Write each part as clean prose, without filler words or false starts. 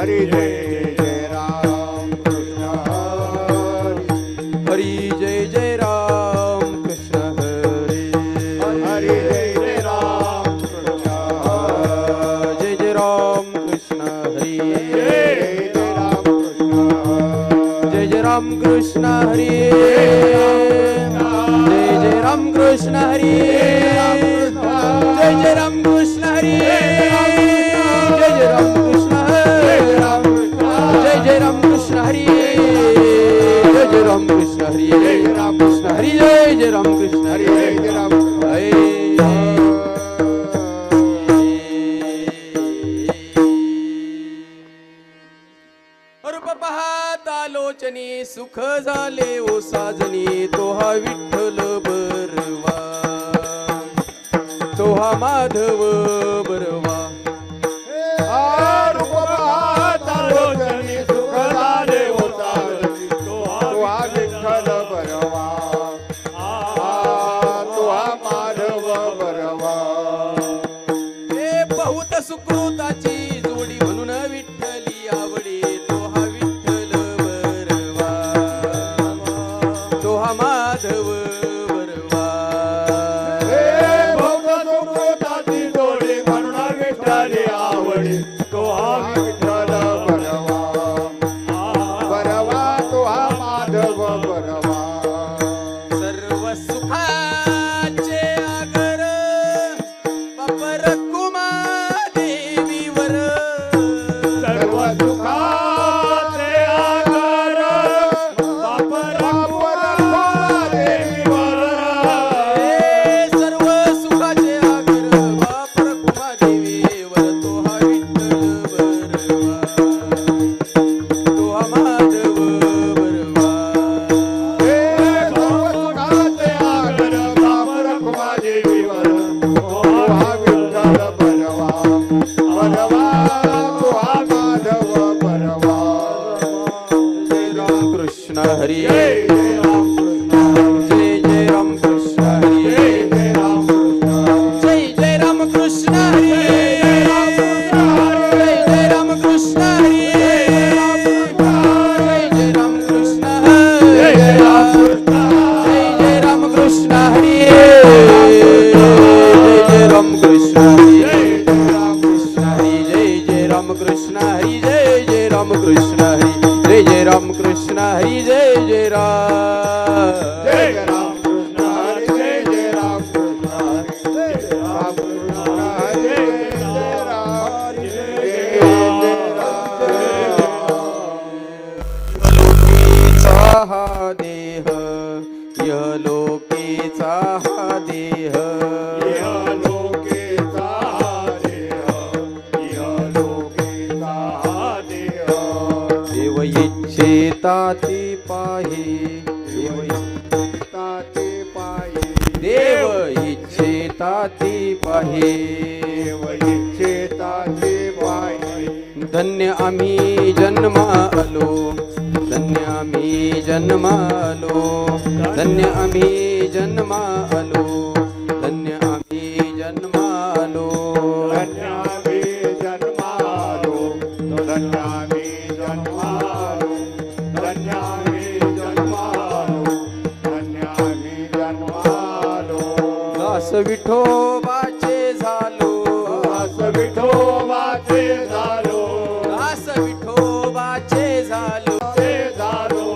हरी जय जय राम कृष्ण हरी जय जय राम कृष्ण हरी हरी जय जय राम कृष्ण जय जय राम कृष्ण हरी जय जय राम कृष्ण जय जय राम कृष्ण हरी जय जय राम कृष्ण हरी जय जय राम कृष्ण हरी जय जय राम कृष्ण हरी जय जय राम कृष्ण हरी जय जय राम कृष्ण हरी जय जय राम कृष्ण हरी जय जय राम कृष्ण हरी रूप पाहता लोचनी सुख झाले ओ साजनी तो हा विठ्ठल बरवा तो हा माधव बरवा लोचनी सुख झाले होता तो हा विठ्ठल बरवा तो हा माधव बरवा हे बहुत सुकृताची जोडी म्हणून विठ्ठली आवडी तो हा विठ्ठल बरवा तो हा माधव बरवा बहुत सुकृताची जोडी म्हणून विठ्ठली आवडी तो हा विठ्ठल बरवा बरवा तो हा माधव बरवा सर्व सुखाचे आगर बापर कुमा देवीवर सर्व सुखाचे आगर बापर देवीवर हे सर्व सुखाचे आगर बापर कुमा देवीवर तो हा विठ्ठल बरवा तो हा माधव बरवा हे सर्व सुखाचे आगर बापर देवीवर तो हा विठ्ठल बरवा बरवा तो हा माधव बरवा जय राम कृष्ण हरी जय जय राम कृष्ण जय जय राम कृष्ण हरी जय जय राम कृष्ण जय जय राम कृष्ण हरी जय जय राम कृष्ण हरी जय जय राम कृष्ण जय जय राम कृष्ण जय जय राम कृष्ण हरी जय जय राम कृष्ण हरी जय जय राम कृष्ण हरी जय जय राम कृष्ण हरी जय जय राम कृष्ण हरी जय जय राम कृष्ण हरी जय जय राम जय जय राम कृष्ण हरी जय जय राम कृष्ण हरी जय जय राम कृष्ण हरी जय जय राम जय जय राम हा देह यलोकीचा हा देह लोकेचा देह लोकेचा देह देव इच्छेता ती पाही देव इच्छिता ते पायी देव इच्छेता ती पाही देव इच्छिता ते पायी धन्य आम्ही जन्मालो धन्य आम्ही जन्मालो धन्य आम्ही जन्मालो धन्य आम्ही जन्मालो धन्यामी जन्मालो धन्यामी जन्मालो धन्यामी जन्मालो धन्यामी जन्मालो दास विठोबाचे झालो दास विठोबाचे झालो दास विठोबाचे झालो ते झालो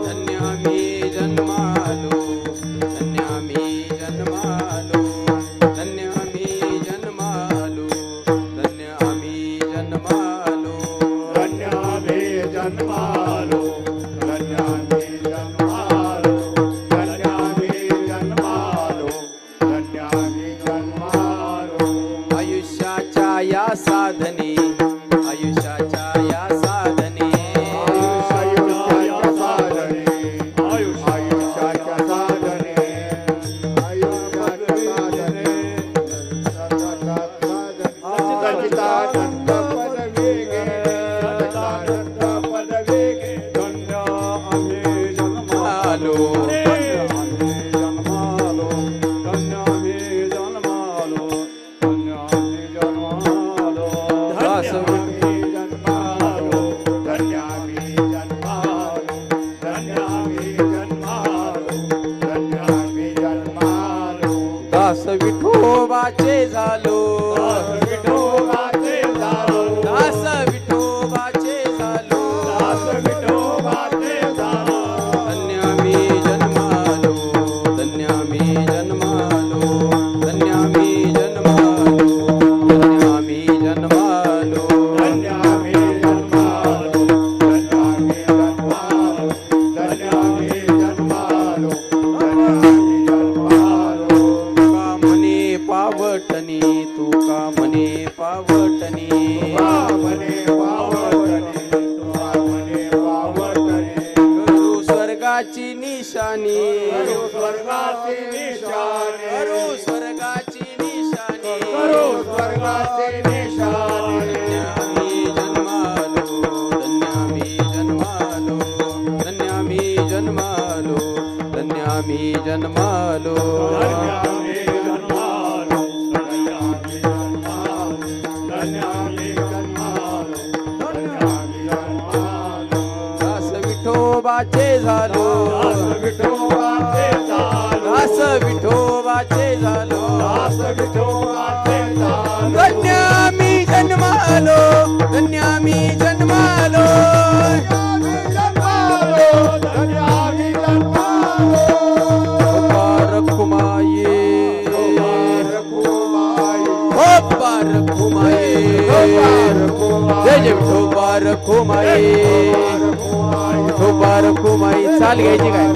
धन्य आम्ही जन्मालो धन्य आम्ही जन्मालो धन्य आम्ही जन्मालो धन्य आम्ही जन्मालो धन्यामी जन्मालो धन्यामी जन्मालो धन्यामी जन्मालो धन्यामी जन्मालो आयुष्याच्या या साधने आयुष्याच्या या साधने आयुष्याच्या साधने आयुष्याच्या साधने आयुष्याच्या साधने सच्चिदानंद पदवी घे सच्चिदानंद पदवी घे धन्य आम्ही जन्मालो जन्मालो धन्य आम्ही जन्मालो धन्य आम्ही जन्मालो दास धन्य आम्ही जन्मालो विठोबाचे झालो विठोबाचे झालो दास विठोबाचे झालो दास विठोबाचे झालो धन्य आम्ही जन्मालो धन्य आम्ही जन्मालो धन्य आम्ही जन्मालो रखुमाये रखुमाई हो रखुमाये जय जय विठोबा रखुमाये विठोबा रखुमाई चाल घ्यायची काय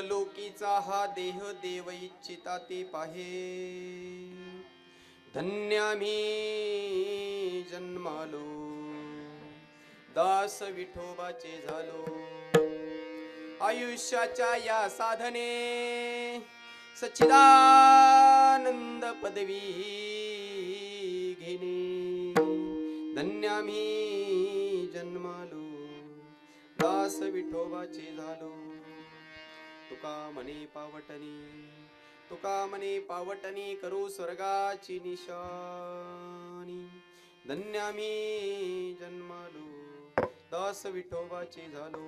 इहलोकीचा हा देह देव इच्छिता ते पाहे. धन्य आम्ही जन्मालो, दास विठोबाचे झालो. आयुष्याच्या या साधने सच्चिदानंद पदवी घेणे. धन्य आम्ही जन्मालो, दास विठोबाचे झालो. तुका म्हणे पावटणी, तुका म्हणे पावटणी, करू स्वर्गाची निशाणी. धन्य आम्ही जन्मालो, दास विठोबाचे झालो.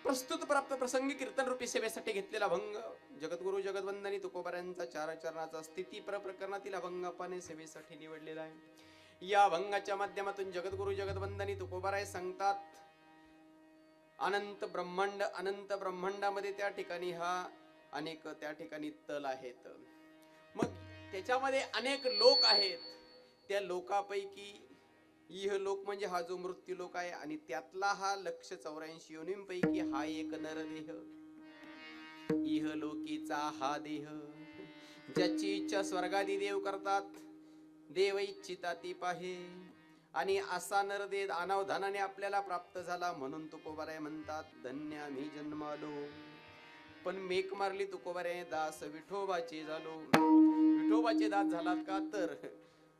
प्रस्तुत प्राप्त प्रसंगी कीर्तन रूपी सेवेसाठी घेतलेला अभंग जगद्गुरु जगदवंदनी तुकोबारायांचा 4 चरणाचा स्थिती प्रकरणातील अभंगापाने सेवेसाठी निवडलेला आहे. या अभंगाच्या माध्यमातून जगद्गुरु जगदवंदनी तुकोबाराय सांगतात, अनंत ब्रह्मांडामध्ये त्या ठिकाणी अनेक त्या ठिकाणी तल आहेत. मग त्याच्यामध्ये अनेक लोक आहेत. त्या लोकापैकी इहलोक म्हणजे हा जो मृत्यू लोक आहे, आणि त्यातला हा 184 योनींपैकी हा एक नरदेह. इहलोकीचा हा देह ज्याची इच्छा स्वर्गादी देव करतात, देव इच्छिता ती पाहे. आणि असा नरदेह अनावधानाने आपल्याला प्राप्त झाला, म्हणून तुकोबाराय म्हणतात, धन्य आम्ही जन्मालो. पण मेक मारली तुकोबाराय, दास विठोबाचे झालो. विठोबाचे दास झालात का, तर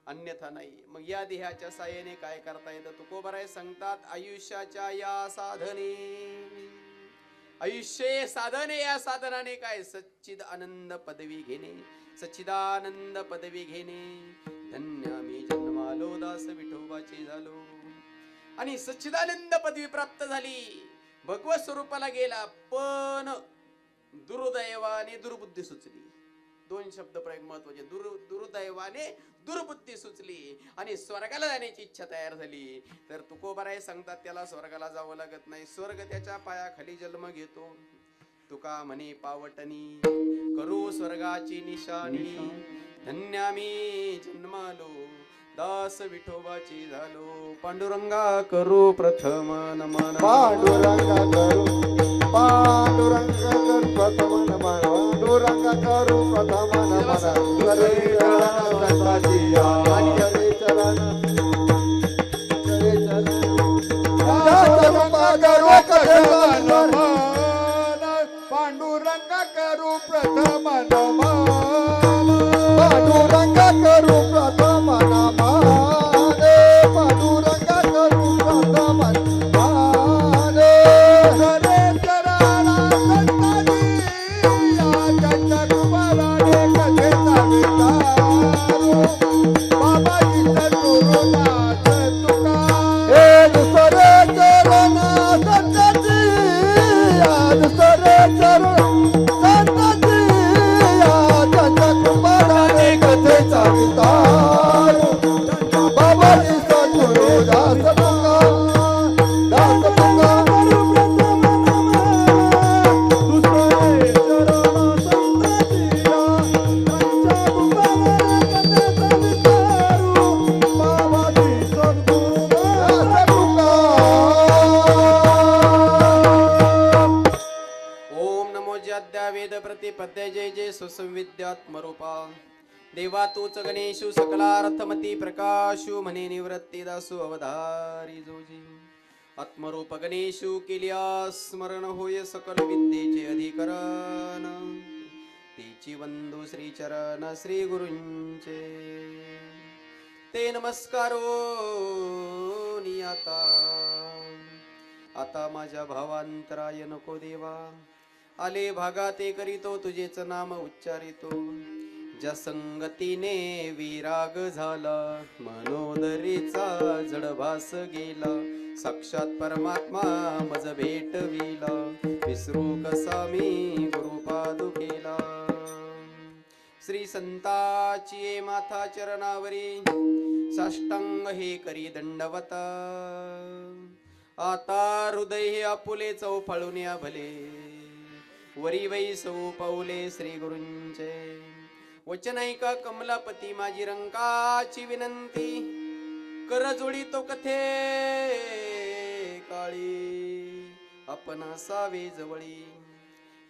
अन्यथा नाही. मग या देहाच्या साह्याने काय करता येतं, तुकोबाराय सांगतात, आयुष्याच्या या साधने, आयुष्य साधने, या साधनाने काय, सच्चिद आनंद पदवी घेणे, सच्चिदानंद पदवी घेणे. धन्य आम्ही जन्मालो, दास विठोबाचे झालो. आणि सच्चिदानंद पदवी प्राप्त झाली, भगवत स्वरूपाला गेला, पण दुर्दैवाने दुर्बुद्धी सुचली. 2 शब्द प्रयोग महत्वाचे, दुर्दैवाने दुर्बुद्धी सुचली आणि स्वर्गाला जाण्याची इच्छा तयार झाली. तर तुकोबाराय सांगतात, त्याला स्वर्गाला जावं लागत नाही, स्वर्ग त्याच्या पायाखाली जन्म घेतो. तुका म्हणे पावटणी, करू स्वर्गाची निशाणी. धन्य आम्ही जन्मालो, दास विठोबाची झालो. पांडुरंगा करू प्रथम नमन, पांडुरंगा करू, पांडुरंगा करू प्रथम नमन, पांडुरंगा करू प्रथम नमन. करे चरण संताजिया, करे चरण, करे चरण. पांडुरंगा करू प्रथम नमन, पांडुरंगा करू प्रथम नमन, पांडुरंगा करू प्रथम नमन, पांडुरंगा करू प्रथम नमन. करे चरण संताजिया, चंद्रकुमाराने कथेचा विचारू. बाबाजीचा गुरुनाथ तुका, हे दुसरे चरण संताजिया, दुसरे चरण संताजिया, चंद्रकुमाराने कथेचा विचारू. बाबाजीचा गुरुदास तुका, दास तुका. वेद प्रतिपद्य जय जय सुसंविद्यात्मरूपा. देवा तूच गणेशु सकलार्थमती प्रकाशु, म्हणे निवृत्ती दासु अवधारी जोजी. आत्मरूप गणेशु केल्या स्मरण, होय सकल विद्येचे अधिकरण. तेची वंदू श्री चरण श्री गुरूंचे, ते नमस्कारो नियाता. आता माझ्या भावांतराय नको देवा, आले भागाते करीतो तुझेच नाम उच्चारितो. ज्या संगतीने विराग झाला, मनोदरीचा जडभास गेला. साक्षात परमात्मा मज भेटविला, विसरू कसा मी गुरुपादुकेला. श्री संताची माथा चरणावरी, साष्टांग हे करी दंडवत. आता हृदय हे आपुले चौफाळून या भले, वरी वैसौ पाऊले श्री गुरूंचे. वचन ऐका कमलापती माझी रंकाची विनंती, कर जोडी तो कथे काळी आपण असावे जवळी.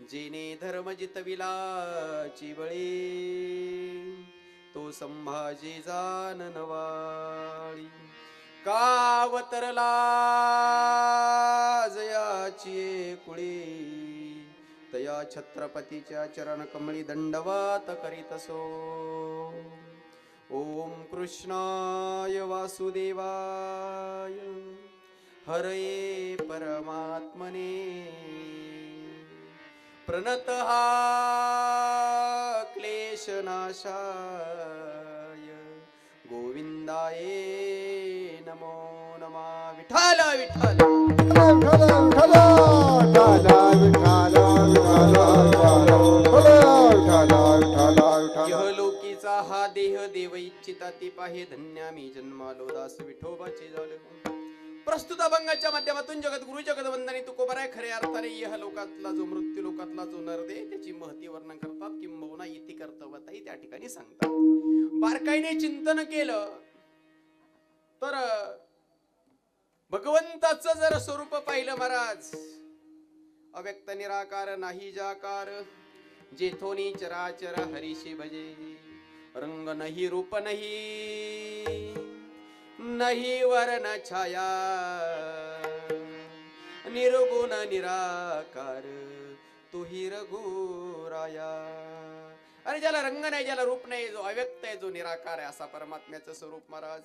जेने धर्म जितविलाची बळी तो संभाजी जान नवाळी कावतरला जयाची कुळी तया छत्रपतीच्या चरण कमळी दंडवत करीत असो. ओम कृष्णाय वासुदेवाय हरये परमात्मने प्रणतः क्लेशनाशाय गोविंदाय नमो नमः. विठ्ठल विठ्ठल यहलोकीचा हा देह देव इच्छिता ती पाहे धन्या मी जन्मालो दास विठोबाचे झालो. प्रस्तुत अभंगाच्या माध्यमातून जगद्गुरु जगदवंदनी तुकोबराय खऱ्या अर्थाने यह लोकातला जो मृत्यू लोकातला जो नरदे त्याची महती वर्णन करतात किंबहुना इति कर्तव्यताही त्या ठिकाणी सांगतात. बारकाईने चिंतन केलं तर भगवंताचं जर स्वरूप पाहिलं महाराज, अव्यक्त निराकार नाही जाकार जेथोनी चराचर हरीशी भजे. रंग नाही रूप नाही नहीं वर्ण छाया निर्गुण निराकार तुही रघुराया. अरे ज्याला रंग नाही, ज्याला रूप नाही, जो अव्यक्त आहे, जो निराकार आहे, असा परमात्म्याचं स्वरूप महाराज.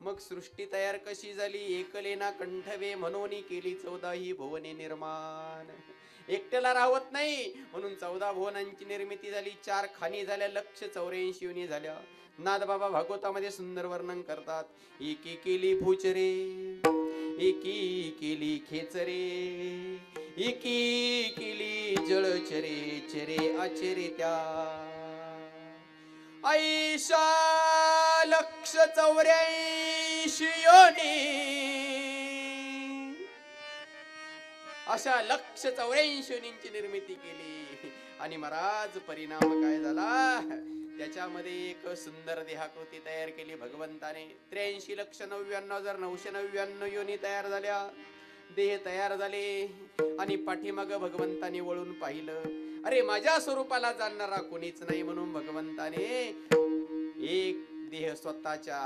मग सृष्टी तयार कशी झाली? एकलेना कंठवे म्हणून केली 14 भुवने निर्माण. एकट्याला राहत नाही म्हणून 14 भुवनांची निर्मिती झाली. 4 खाणी झाल्या, 184 योनी झाल्या. नादबाबा भागवतामध्ये सुंदर वर्णन करतात. एकी केली भूचरे, एकी केली खेचरे, एकी केली जळचरे, चरे आचरे त्या. ऐशा 184 योनी, अशा 184 योनींची निर्मिती केली. आणि महाराज परिणाम काय झाला? त्याच्यामध्ये एक सुंदर देहाकृती तयार केली भगवंताने. 83,99,999 योनी तयार झाल्या, देह तयार झाले. आणि पाठीमाग भगवंताने वळून पाहिलं, अरे माझ्या स्वरूपाला जाणणारा कोणीच नाही म्हणून भगवंताने एक देह स्वतःच्या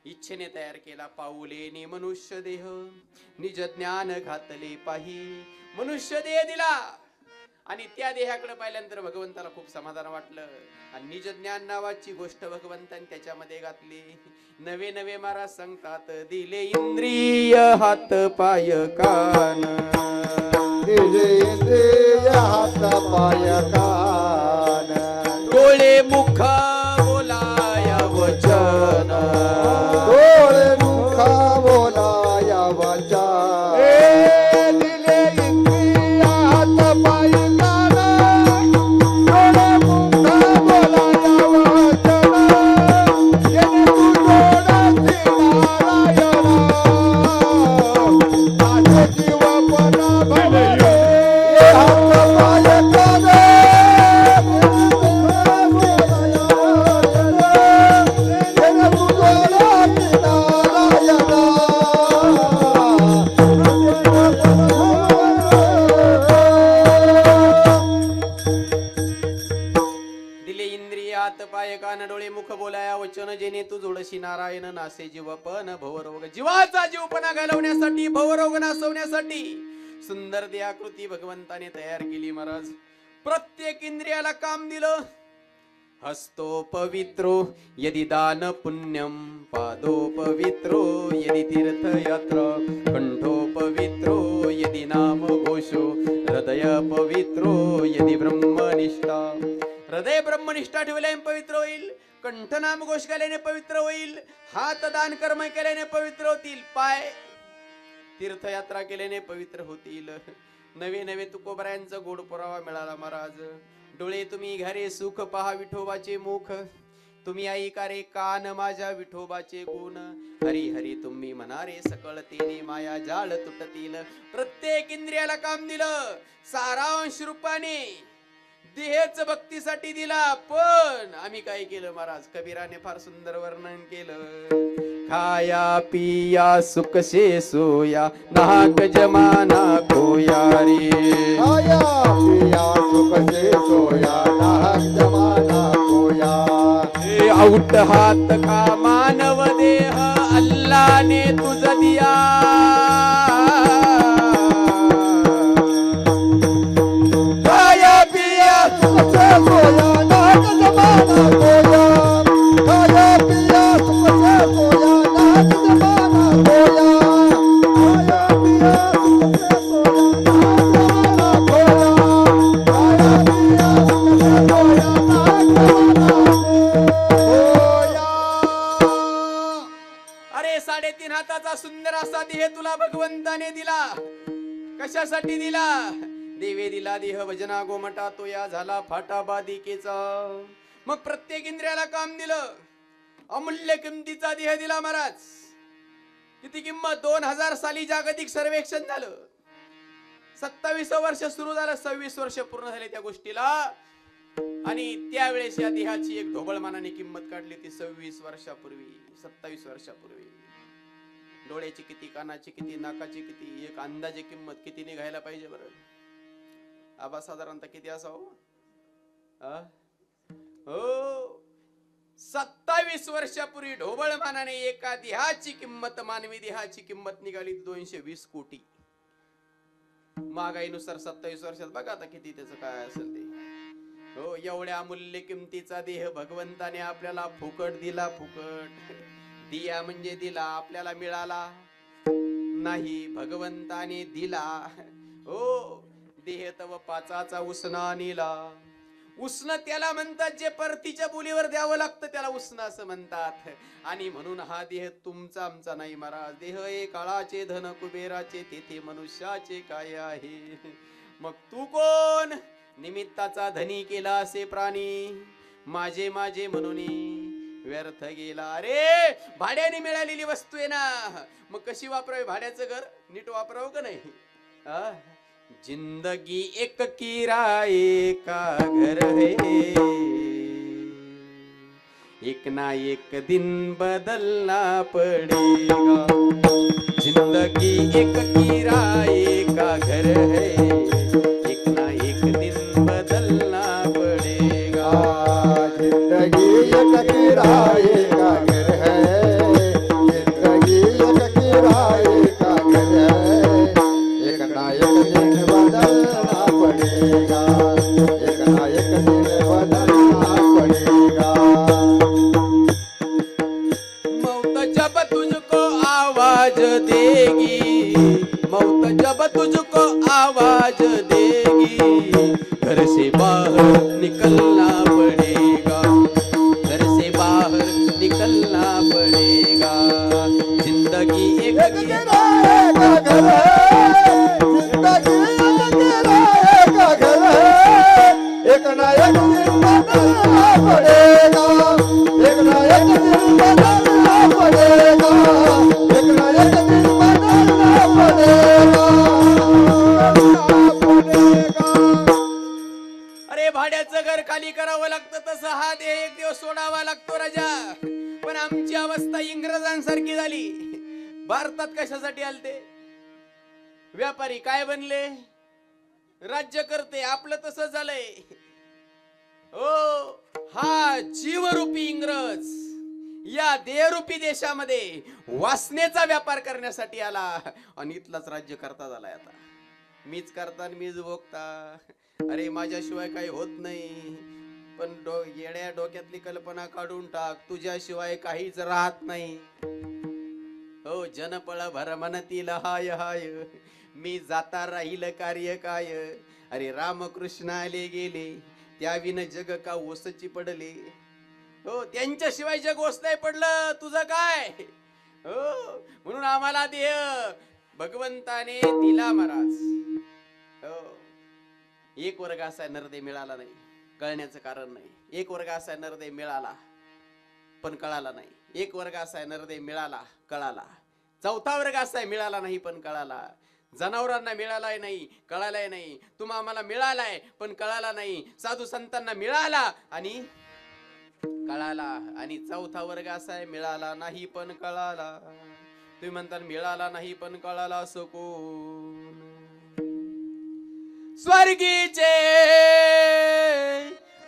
इच्छेने तयार केला. पाऊले नि मनुष्य देह निज ज्ञान घातले पाही, मनुष्य देह दिला. आणि त्या देहाकडे पाहिल्यानंतर भगवंताला खूप समाधान वाटलं. आणि निज ज्ञान नावाची गोष्ट भगवंताने त्याच्यामध्ये घातली. नवे नवे महाराज सांगतात, दिले इंद्रिय हात पाय कान, दिले इंद्रिय हात पाय कान, डोळे मुख बोलाया वचन, डोळे मुख बोलाया वचन. दिले इंद्रिय हात पाय कान, डोळे मुख बोलाया वचन. येणे तू जोडासी नारायण, माझे जीवपण भवरे. हात पाय कान, दिले इंद्रिय हात पाय कान डोळे मुख बोलाया वचन. जेणे तू जोडशी नारायण नासे जीवपण भवरोग. जीवाचा जीवपणा घालवण्यासाठी, भवरोग नासवण्यासाठी सुंदर देहाकृती भगवंताने तयार केली महाराज. प्रत्येक इंद्रियाला काम दिलं. हस्तो पवित्रो यदि दान पुण्यम, पादो पवित्रो यदि तीर्थयात्रा, कंठो पवित्रो यदि नाम घोषो, हृदय पवित्रो यदि ब्रह्मनिष्ठा. हृदय ब्रह्मनिष्ठा ठेवल्याने पवित्र होईल, कंठ नाम घोष केल्याने पवित्र होईल, हात दान कर्म केल्याने पवित्र होतील, पाय तीर्थयात्रा केल्याने पवित्र होतील. नवे नवे तुकोबरायांचा गोड पुरावा मिळाला महाराज. डोळे तुम्ही घारे सुख पहा विठोबाचे मुख, तुम्ही ऐका रे कान माझ्या विठोबाचे गुण. हरी हरी तुम्ही म्हणारे सकळ तेने माया जाळ तुटतील. प्रत्येक इंद्रियाला काम दिलं. सारांश रूपाने देहच भक्तीसाठी दिला, पण आम्ही काय केलं महाराज? कबीराने फार सुंदर वर्णन केलं. खाया पिया सुख से सोया, नाहक जमाना खोया रे. खाया पिया सुख से सोया, नाहक जमाना खोया. औट हात का मानव देह, अल्लाह ने तुझ दिया. खाया पिया सुख से सोया, नाहक जमाना खोया. खाया पिया सुख से सोया, नाहक जमाना खोया. खाया पिया सुख से सोया, नाहक जमाना खोया. खाया पिया सुख से सोया, नाहक जमाना खोया. अरे 3.5 हाताचा सुंदर असा देह तुला भगवंताने दिला. कशासाठी दिला? देवे दिला देह भजना गोमटा, तो या झाला फाटा बादिकेचा. मग प्रत्येक इंद्रियाला काम दिलं. अमूल्य किमतीचा देह दिला महाराज. किती किंमत? 2000 साली जागतिक सर्वेक्षण झालं. 27 वर्ष सुरू झालं, 26 वर्ष पूर्ण झाले त्या गोष्टीला. आणि त्यावेळेस या देहाची एक ढोबळमानाने किंमत काढली ती 26 वर्षापूर्वी, 27 वर्षापूर्वी. डोळ्याची किती, कानाची किती, नाकाची किती, एक अंदाजे किंमत किती निघायला पाहिजे बरं? आबा साधारणतः किती असावं? हो, 27 वर्षापूर्वी ढोबळमानाने एका देहाची किंमत, मानवी देहाची किंमत निघाली 220 कोटी. महागाईनुसार 27 वर्षात बघा आता किती त्याचं काय असेल ते. हो, एवढ्या अमूल्य किमतीचा देह भगवंताने आपल्याला फुकट दिला. फुकट दिया म्हणजे दिला, आपल्याला मिळाला नाही, भगवंताने दिला. हो, देह तव पाचाचा उसना नीला. उष्ण त्याला म्हणतात जे परतीच्या बोलीवर द्यावं लागतं, त्याला उष्ण असं म्हणतात. आणि म्हणून हा देह तुमचा आमचा नाही महाराज. देह हे काळाचे, धन कुबेराचे, तेथे मनुष्याचे काय आहे? मग तू कोण? निमित्ताचा धनी केला असे प्राणी, माझे माझे म्हणून व्यर्थ गेला. अरे भाड्याने मिळालेली वस्तू आहे ना, मग कशी वापरावी? भाड्याचं घर नीट वापरावं का नाही? जिंदगी एक किराए का घर है, एक ना एक दिन बदलना पड़ेगा. जिंदगी एक किराए का घर है, एक ना एक दिन बदलना पड़ेगा. जिंदगी एक किराए का घर है, जिंदगी एक किराए का घर है, एक ना एक दिन बदलना पड़ेगा, एक ना एक दिन बदलना पड़ेगा. मौत जब तुझको आवाज देगी, मौत जब तुझको आवाज देगी, घर से बाहर निकलना पड़ेगा, घर से बाहर निकलना पड़ेगा. जिंदगी एक किराए का घर है, जिंदगी एक किराए का घर है, एक ना एक दिन बदलना पड़ेगा, एक ना एक दिन बदलना पड़ेगा, एक ना एक दिन बदलना पड़ेगा. अरे भाड्याचं घर खाली करावं लागतं, तसं हा देह एक दिवस सोडावा लागतो राजा. पण आमची अवस्था इंग्रजांसारखी झाली. भारतात कशासाठी आलते? व्यापारी काय बनले? राज्य करते. आपलं तसं झालंय. हो, हा जीवरूपी इंग्रज या देहरूपी देशामध्ये वासनेचा व्यापार करण्यासाठी आला आणि इथलाच राज्य करता झालाय. आता मीच करता आणि मीच भोगता. अरे माझ्याशिवाय काही होत नाही. पण येड्या डोक्यातली कल्पना काढून टाक, तुझ्याशिवाय काहीच राहत नाही. हो, जनपळ भर म्हणतील हाय हाय, मी जाता राहील कार्य काय. अरे रामकृष्ण आले गेले, त्याविन जग का ओसची पडले. हो, त्यांच्याशिवाय जग ओस नाही पडलं, तुझं काय? हो, म्हणून आम्हाला देह भगवंताने दिला महाराज. हो, एक वर्ग असा नरदे मिळाला नाही, कळण्याचं कारण नाही. एक वर्ग असा नरदे मिळाला पण कळाला नाही. एक वर्ग असा नरदे मिळाला, कळाला. चौथा वर्ग असा मिळाला नाही पण कळाला. जनावरांना मिळालाय नाही, कळालाय नाही. आम्हाला मिळालाय पण कळाला नाही. साधू संतांना मिळाला आणि कळाला. आणि चौथा वर्ग असा आहे, मिळाला नाही पण कळाला. तुम्ही म्हणता मिळाला नाही पण कळाला, असं कोण? स्वर्गीचे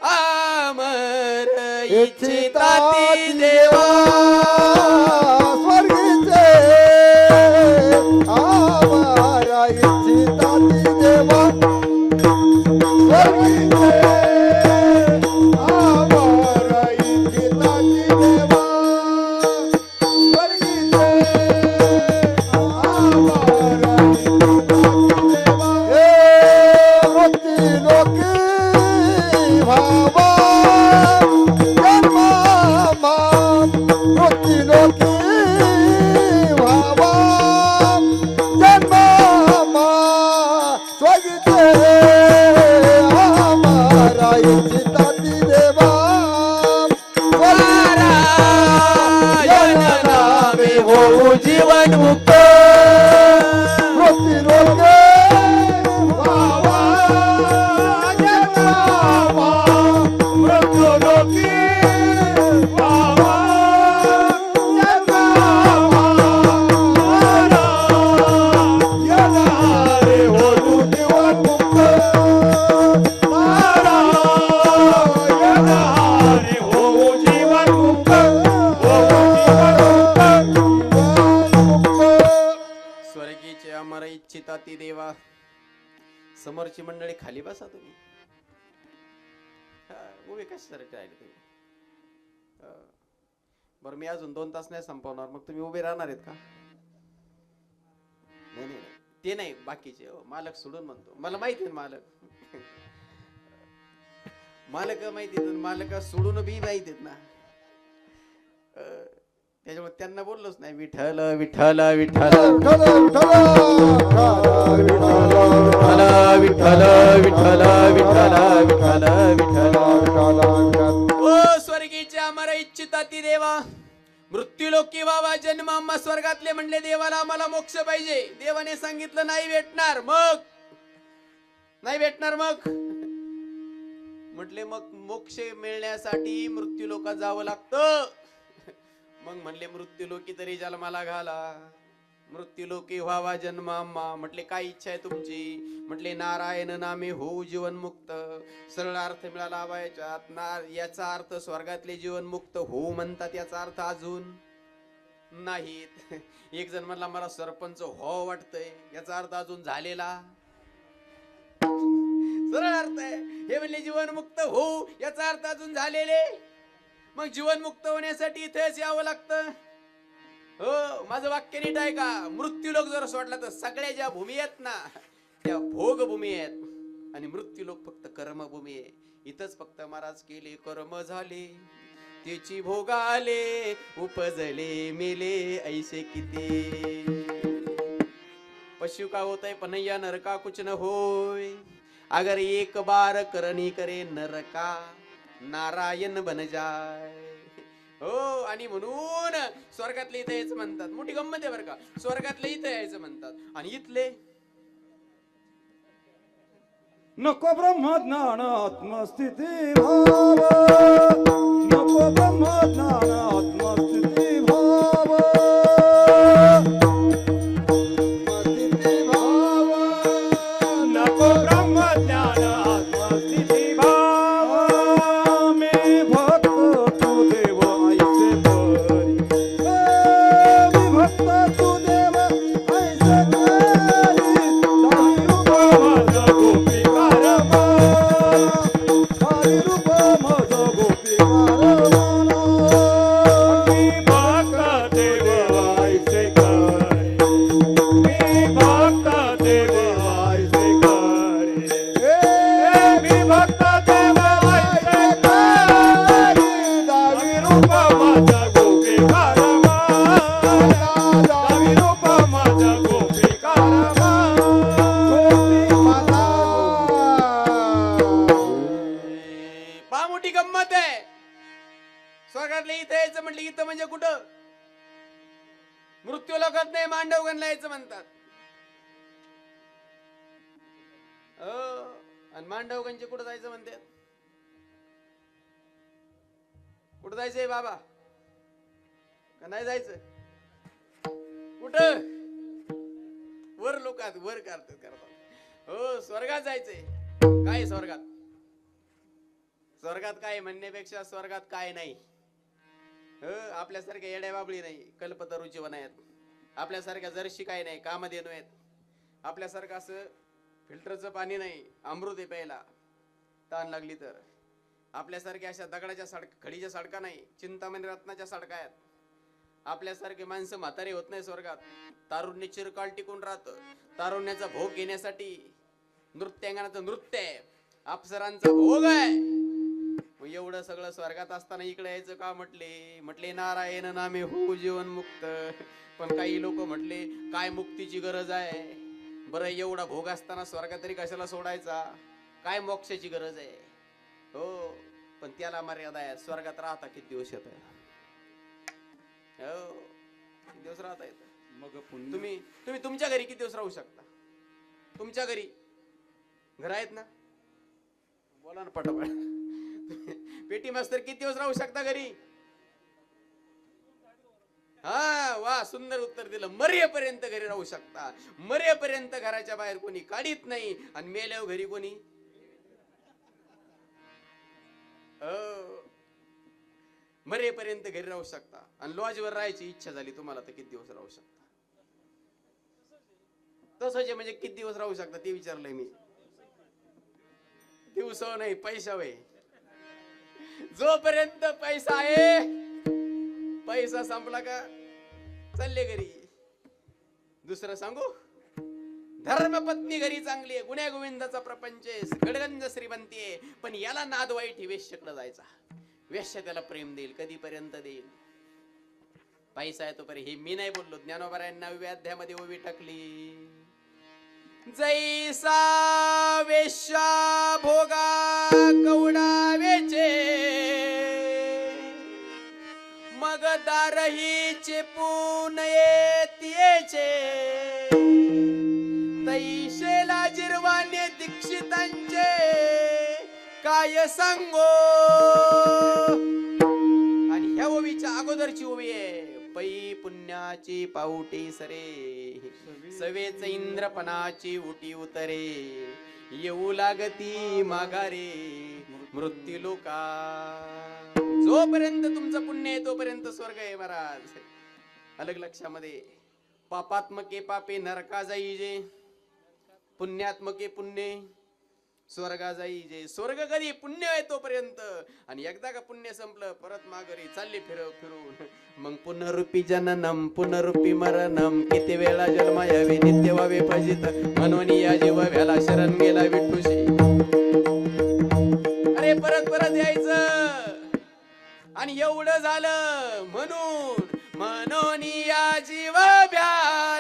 अमर इच्छिताती देवा, स्वर्गीचे आम्हाला इच्छिताती देवा, स्वर्गीचे आम्हाला इच्छिताती देवा, स्वर्गीचे आम्हाला इच्छिताती देवा. हे वृत्ती लोकी भावा जन्मामा, वृत्ती लोकी भावा जन्मामा, स्वर्गीचे आम्हाला इच्छिताती देवा, नारायण नामे होऊ जीवन मुक्त. वृत्ती लोके भावा जन्मामा, वृत्ती लोकी भावा जन्मामा, नारायण होऊ जीवन मुक्त, नारायण होऊ जीवन मुक्त, स्वर्गीचे अमर इच्छिताती देवा. समोरची मंडळी खाली बसा तुम्ही. उभे कशासाठी राहिले तुम्ही? बरं, मी अजून 2 तास नाही संपवणार, मग तुम्ही उभे राहणार आहेत का? नाही नाही, ते नाही, बाकीचे. मालक सोडून म्हणतो, मला माहिती आहे मालक. मालक माहिती आहेत, मालक सोडून बी माहिती आहेत ना. त्याच्यामुळे त्यांना बोललोच नाही. विठ्ठल विठ्ठल विठ्ठल विठ्ठल विठ्ठल विठ्ठल विठ्ठल विठ्ठल. ओ स्वर्गीचे अमर इच्छिताती देवा, मृत्यूलोकी व्हावा जन्माम्मा स्वर्गातले म्हणले देवाला आम्हाला मोक्ष पाहिजे. देवाने सांगितलं नाही भेटणार. मग नाही भेटणार. मग म्हटले मग मोक्ष मिळण्यासाठी मृत्यूलोकात जावं लागतं. मग म्हणले मृत्यूलोकी तरी जन्माला घाला, मृत्यूलोकी व्हावा जन्माम्मा. म्हटले काय इच्छा आहे तुमची? म्हटले नारायण नामे होऊ जीवन मुक्त. सरळ अर्थ मिळाला हवा याच्यात. याचा अर्थ स्वर्गातले जीवन मुक्त होऊ म्हणतात, याचा अर्थ अजून नाहीत. एक जण म्हणला मला सरपंच हो वाटतंय, याचा अर्थ अजून झालेला. सरळ अर्थ आहे. हे म्हणले जीवन मुक्त होऊ, याचा अर्थ अजून झालेले. मग जीवन मुक्त होण्यासाठी इथेच यावं लागतं. हो, माझं वाक्य नीट आहे का? मृत्यूलोक जर सोडला तर सगळ्या ज्या भूमी आहेत ना, त्या भोगभूमी आहेत, आणि मृत्यूलोक फक्त कर्मभूमी आहे. इथंच फक्त महाराज केले कर्म झाले, त्याची भोगाले, उपजले मेले ऐसे किती. पशु का होत है पनैया नरका कुछ न होय, अगर एक बार करनी करे नरका नारायण बन जाय. हो, आणि म्हणून स्वर्गातले इथे यायचं म्हणतात. मोठी गंमत आहे बरं का. स्वर्गातले इथे यायचं म्हणतात, आणि इथले नको ब्रह्मज्ञान आत्मस्थिती भाव, नको ब्रह्मज्ञान आत्मस्थिती भाव, आत्मस्थिती भाव, नको ब्रह्मज्ञान आत्मस्थिती भाव. मी भक्त तू देव ऐसे करी, मी भक्त तू देव ऐसे करी, दाही रूप माझं गोपीकार हरी रूप माझं गोपीकार मी भक्त देव ऐसे करी, मी भक्त देव ऐसे करी, मी भक्त देव ऐसे करी, दाही रूप माझं गोपीकार दाही रूप माझं गोपीकार गोपी माता. पहा मोठी गंमत आहे. स्वर्गातले इथे यायचं म्हटलं, इथं म्हणजे कुठं? मृत्यू लोकात नाही, मांडवगणला यायचं म्हणतात. आणि मांडवगंजे कुठं जायचं म्हणते? कुठं जायचंय बाबा? का नाही जायचं? कुठं? वर लोकात वर करतात. हो, स्वर्गात जायचंय. काय स्वर्गात? स्वर्गात काय म्हणण्यापेक्षा स्वर्गात काय नाही. आपल्यासारख्या येड्या बाबळी नाही, कल्पतरू जीवन आहेत. आपल्यासारख्या जर्शी काय नाही, कामधेनू आहेत. आपल्यासारखं असं फिल्टरचं पाणी नाही, अमृत आहे प्यायला ताण लागली तर. आपल्यासारख्या अशा दगडाच्या खडीच्या सडका नाही, चिंतामणी रत्नाच्या सडका आहेत. आपल्यासारखे माणसं म्हातारे होत नाही स्वर्गात. तारुण्य चिरकाल टिकून राहतं. तारुण्याचा भोग घेण्यासाठी नृत्यांगनाचं नृत्य आहे, अप्सरांचा भोग आहे. मग एवढं सगळं स्वर्गात असताना इकडे यायचं का? म्हटले नारायण नामे हो जीवन मुक्त. पण काही लोक म्हटले काय मुक्तीची गरज आहे? बरं, एवढा भोग असताना स्वर्गात तरी कशाला सोडायचा? काय मोक्षाची गरज आहे? हो, पण त्याला मर्यादा आहे. स्वर्गात राहता किती दिवस येत? हो, किती दिवस राहता येत? मग तुम्ही तुमच्या घरी किती दिवस राहू शकता? तुमच्या घरी घर आहेत ना? बोला ना पटापट. पेटी मास्तर किती दिवस राहू शकता घरी? हा, वा, सुंदर उत्तर दिलं. मरेपर्यंत घरी राहू शकता. मरेपर्यंत घराच्या बाहेर कोणी काढीत नाही. आणि मेल्यावर घरी कोणी? मरेपर्यंत घरी राहू शकता. आणि लॉजवर राहायची इच्छा झाली तुम्हाला तर किती दिवस राहू शकता? तसंच आहे. म्हणजे किती दिवस राहू शकता ते विचारलंय मी. दिवस नाही, पैसा वय. जोपर्यंत पैसा आहे, पैसा संपला का चालले घरी. दुसरं सांगू? धर्मपत्नी घरी चांगली आहे, गुण्या गोविंदाचा प्रपंच आहे, गडगंज श्रीमंती आहे. पण याला नाद वाईट, ही वेश्याकडे जायचा. वेश्या त्याला प्रेम देईल, कधीपर्यंत देईल? पैसा आहे तोपर्यंत. हे मी नाही बोललो, ज्ञानोबरायांना 9व्या अध्यायामध्ये ओवी टाकली. जैसा वेश्या भोगा कवडा वेचे, मग दारही चेपून येचे. तैशेला जिरवाने दीक्षितांचे काय सांगो. आणि ह्या ओवीच्या अगोदरची ओवी आहे. पै पुण्याची पाऊटी सरे, सवेच इंद्रपणाची उटी उतरे. येऊ लागती माघारे मृत्यू लोका. जोपर्यंत तुमचं पुण्य आहे तोपर्यंत स्वर्ग आहे महाराज. अलग लक्षामध्ये. पापात्मके पापे नरका जाईजे, पुण्यात्मके पुण्य स्वर्गा जाईजे. स्वर्ग कधी? पुण्य आहे तोपर्यंत. आणि एकदा का पुण्य संपलं परत माघारी चालली फिरून. मग पुनरुपी जननम पुनरुपी मरणम, किती वेळा जन्म यावे नित्य व्हावे फजित. म्हणून या जीव व्याला शरण गेला विठ्ठुशी. अरे परत यायचं. आणि एवढं झालं म्हणून या जीव व्याला.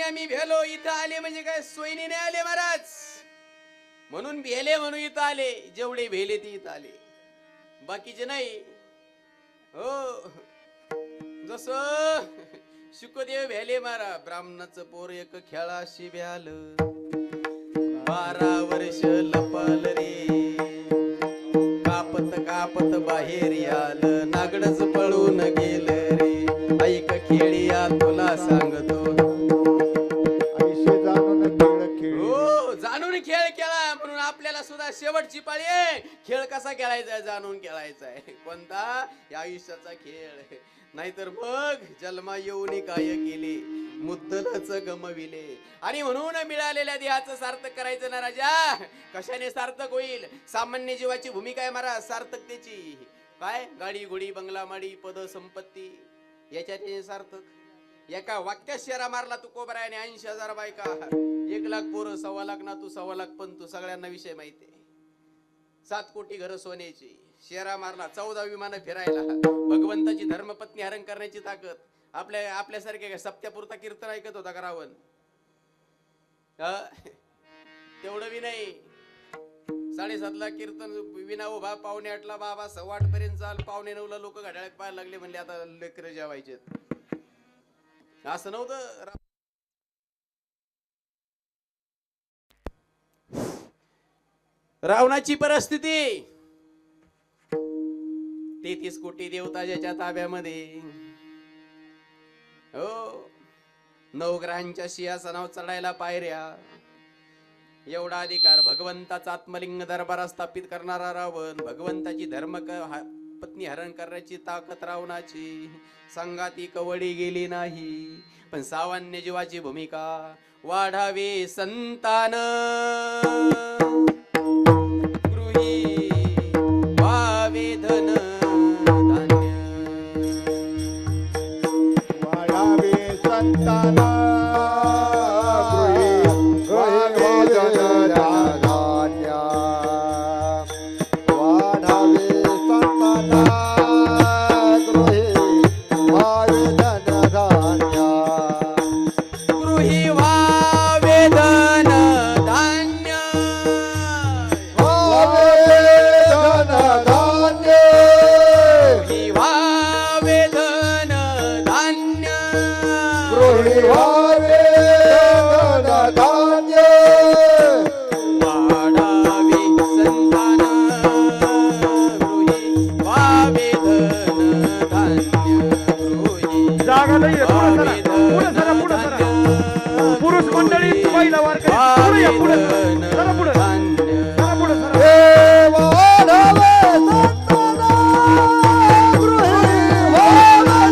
आम्ही भेलो इथं आले म्हणजे काय सोयीने नाही आले महाराज. म्हणून भेले म्हणून इथं आले. जेवढे भेले ते इथं आले, बाकीचे नाही. हो, जस शुकदेव भेले मारा. ब्राह्मणाचं पोर एक खेळाशी भ्याल, 12 वर्ष लपाल रे. कापत बाहेर आल, नागडच पळून गेल रे. ऐक खेळिया तुला सांगतो, म्हणून खेळ खेळा, म्हणून आपल्याला सुद्धा शेवटची पाळी आहे. खेळ कसा खेळायचा जाणून खेळायचा आहे. कोणता? या आयुष्याचा खेळ. नाहीतर मग जन्मा येऊन काय केले, मुद्दलच गमविले. आणि म्हणून मिळालेल्या देहाचं सार्थक करायचं ना राजा. कशाने सार्थक होईल? सामान्य जीवाची भूमिका आहे महाराज सार्थकतेची. काय? गाडी घोडी बंगला माडी पद संपत्ती याच्यात सार्थक. एका वाक्यात शेरा मारला तू कोबरा आणि 80,000 बायका, 1,00,000 पोरं, 1,25,000 ना तू 1,25,000 पण तू, सगळ्यांना विषय माहितीये. 7 कोटी घर सोन्याची. शेरा मारला, 14 विमानं फिरायला. भगवंताची धर्मपत्नी हरण करण्याची ताकद. आपल्यासारखे सप्त्यापुरता कीर्तन ऐकत होता का रावण? तेवढं बी नाही. 7:30 कीर्तन विना उभा, 7:45 बाबा, 8:15 पर्यंत चाल. 9:45 लोक घड्याळात पाहायला लागले, म्हणले आता लेकरं जेवायचे. असं नव्हतं. रावणाची परिस्थिती 33 कोटी देवता ज्याच्या ताब्यामध्ये. हो, 9 ग्रहांच्या सिंहासनावर चढायला पायऱ्या. एवढा अधिकार. भगवंताचा आत्मलिंग दरबार स्थापित करणारा रावण. भगवंताची धर्म पत्नी हरण करण्याची ताकद रावणाची. संगाती कवडी गेली नाही. पण सामान्य जीवाची भूमिका. वाढावे संतान गृही वावे धन धान्य. वाढावे संतान गृही वावे धन धान्य. वाढावे संतान गृही वावे धन धान्य. गृही वावे धन धान्य. वावे धन धान्य. गृही वावे धन धान्य. गृही वावे धन धान्य. वाढावे संतान गृही वावे धन धान्य. गृही जागा नाहीये. पुढे सरा, पुढे सरा, पुढे सरा. पुरुष मंडळी पहिला वारकरी पुढे या, पुढे सरा, पुढे सरा, पुढे सरा. हे वाढावे संतान गृही वावे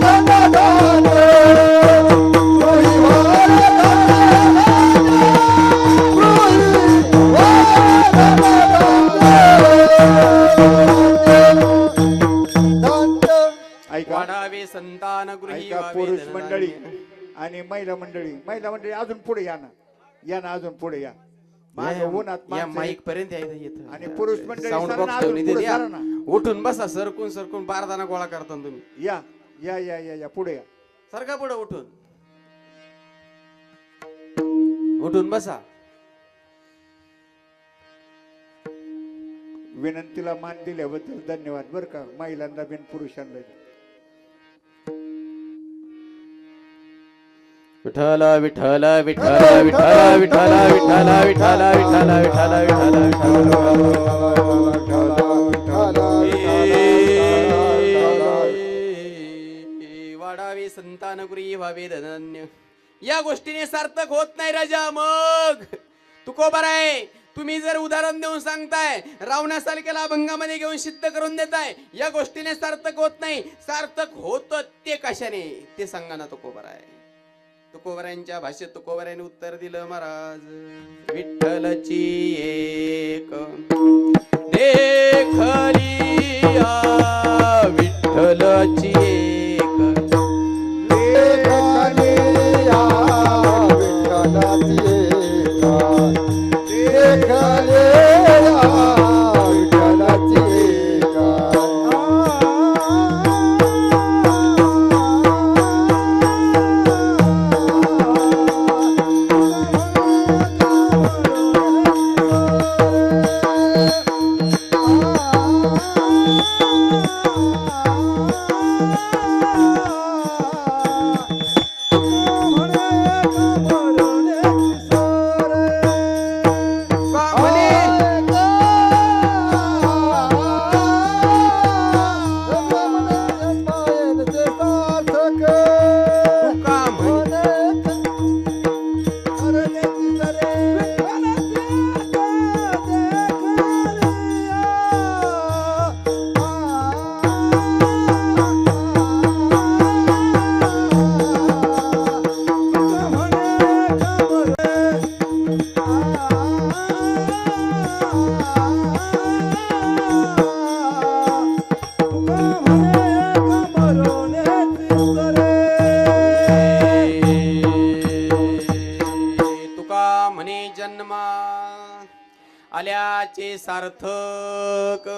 धन धान्य. गृही वावे धन धान्य. गृही वावे धन धान्य. ऐका वाढावे संतान गृही ऐका, वावे पुरुष धन मंडळी धान्य. आणि महिला मंडळी अजून पुढे या ना अजून पुढे या. मागं उन्हात या माणसं माईक पर्यंत येत. आणि पुरुष मंडळी साऊंड सरा ना, बॉक्स अजून ठेवून पुढे इथे द्या. सरा ना. उठून बसा. सरकून बारदाना गोळा करता तुम्ही. या या या या या पुढे या. सरका पुढे. उठून बसा. विनंतीला मान दिल्याबद्दल धन्यवाद बरं का. महिलांना बिन पुरुषांना. विठ्ठल विठ्ठल विठ्ठल विठ्ठल विठ्ठल विठ्ठल विठ्ठल विठ्ठल वाढावे संतान गृही व्हावे धन्य. या गोष्टीने सार्थक होत नाही राजा. मग तुकोबार आहे. तुम्ही जर उदाहरण देऊन सांगताय, रावणासारख्याला अभंगामध्ये घेऊन सिद्ध करून देताय, या गोष्टीने सार्थक होत नाही. सार्थक होत ते कशाने ते सांगा ना तुकोबार आहे. तुकोबारांच्या भाषेत तुकोबारांनी उत्तर दिलं महाराज. विठ्ठलची एक देखलिया. विठ्ठलची एक देखलिया. विठ्ठलाची एक देखलिया. विठ्ठलाची एक. म्हणे जन्मा आल्याचे सार्थक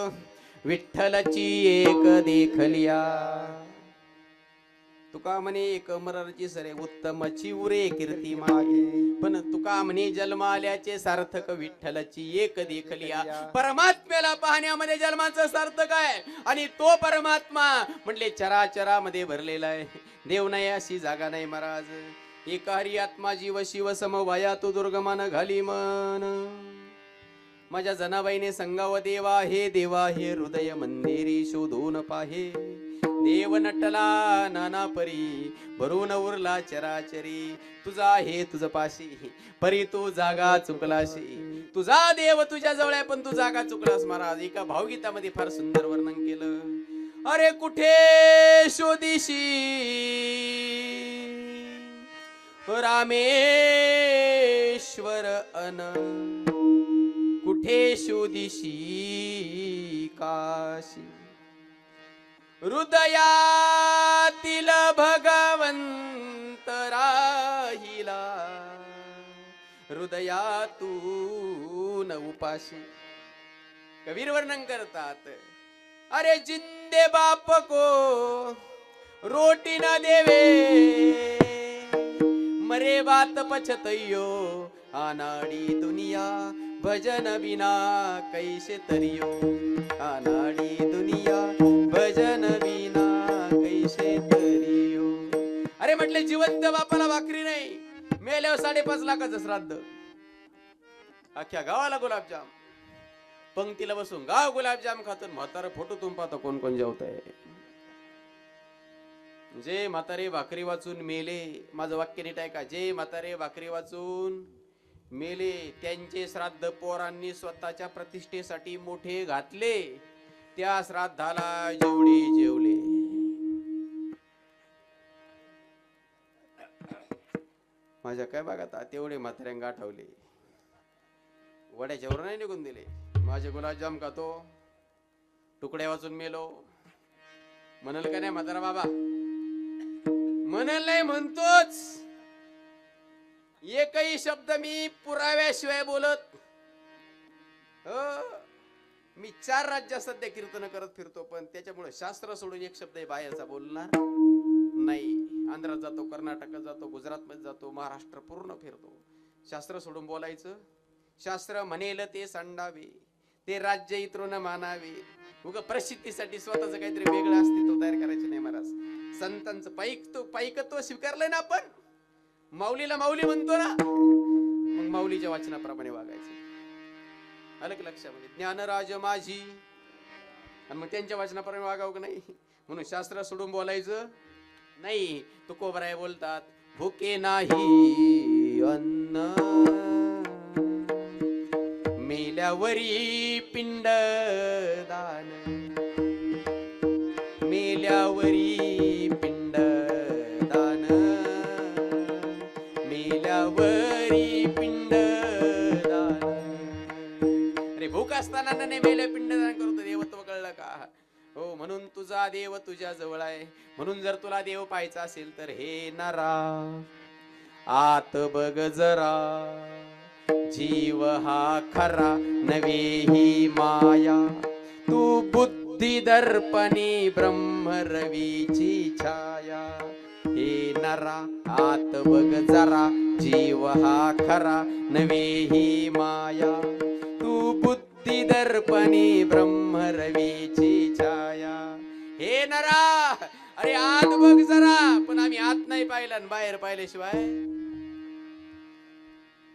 विठ्ठलची एक देखलिया. तुका म्हणे एक मरची सरे उत्तमची उरे कीर्ती मागे. पण तुका म्हणे जन्म आल्याचे सार्थक विठ्ठलची एक देखलिया. परमात्म्याला पाहण्यामध्ये जन्माचं सार्थक आहे. आणि तो परमात्मा म्हटले चराचरामध्ये भरलेला आहे. देव नाही अशी जागा नाही महाराज. एकारी आत्मा जीव शिव समवाया तू दुर्गमान घाली मन. माझ्या जनाबाईने संगाव देवा हे हृदय मंदिरी शोधून पाहे. देव नटला नाना परी भरून उरला चराचरी. तुझा हे तुझ पाशी परी तू जागा चुकलाशी. तुझा देव तुझ्या जवळ आहे पण तू जागा चुकलास महाराज. एका भावगीतामध्ये फार सुंदर वर्णन केलं. अरे कुठे शोधिशी रामेश्वर अन कुठे शोधिशी काशी. हृदयातील भगवंत राहिला हृदयातून उपाशी. कबीर वर्णन करतात. अरे जिंदे बाप को रोटी न देवे मरे बात पछतयो. अनाड़ी दुनिया भजन बिना कैसे तरियो. अनाड़ी दुनिया भजन बिना कैसे तरियो. अरे म्हटले जिवंत बापाला भाकरी नाही, मेल्यावर 5.5 लाखाचं श्राद्ध. अख्ख्या गावाला गुलाबजाम. पंक्तीला बसून गाव गुलाबजाम खातो. म्हातारा फोटो तुम पाहतो कोण कोण जेवताय. जे म्हातारे भाकरी वाचून मेले, माझं वाक्य नीट आहे का, जे म्हातारे भाकरी वाचून मेले त्यांचे श्राद्ध पोरांनी स्वतःच्या प्रतिष्ठेसाठी मोठे घातले. त्या श्राद्धाला जेवढे जेवले. माझ्या काय बघा तेवढे म्हाताऱ्यांना आठवले. वड्याच्यावर नाही निघून दिले. माझे गुलाबजाम खातो, तुकड्या वाचून मेलो. म्हणाल का नाही म्हातारा बाबा? म्हणाल नाही म्हणतोच. एकही शब्द मी पुराव्याशिवाय बोलत. मी 4 राज्यात सध्या कीर्तन करत फिरतो, पण त्याच्यामुळे शास्त्र सोडून एक शब्द बाहेरचा बोलणार नाही. आंध्रात जातो, कर्नाटकात जातो, गुजरात मध्ये जातो, महाराष्ट्र पूर्ण फिरतो. शास्त्र सोडून बोलायचं. शास्त्र म्हणेल ते सांडावे, ते राज्य इतरून मानावे. उगा प्रसिद्धीसाठी स्वतःच काहीतरी वेगळं अस्तित्व तयार करायचं नाही महाराज. संतांचं पाईकत्व स्वीकारलंय ना आपण. माऊलीला माऊली म्हणतो ना, मग माऊलीच्या वाचनाप्रमाणे वागायचं. अलग लक्षामध्ये ज्ञानराज माझी, आणि मग त्यांच्या वाचनाप्रमाणे वागावं का नाही. म्हणून शास्त्र सोडून बोलायचं नाही. तुकोबराय बोलतात, भुके नाही अन्न मेल्यावरी पिंड दान. मेल्यावरी पिंड दान, मेल्यावरी पिंड दान. अरे भूक असताना नाही मेल्या पिंडदान करतो. देवत्व कळलं का? हो, म्हणून तुझा देव तुझ्या जवळ आहे. म्हणून जर तुला देव पाहायचा असेल तर हे नरा आत बघ जरा. जीव हा खरा नवे ही माया. तू बुद्धी दर्पणी ब्रह्म रवीची छाया. हे नरा आत बघ जरा. जीव हा खरा नवे ही माया. तू बुद्धी दर्पणी ब्रह्म रवीची छाया. हे नरा, अरे आत बघ जरा. पण आम्ही आत नाही पाहिलं आणि बाहेर पाहिल्याशिवाय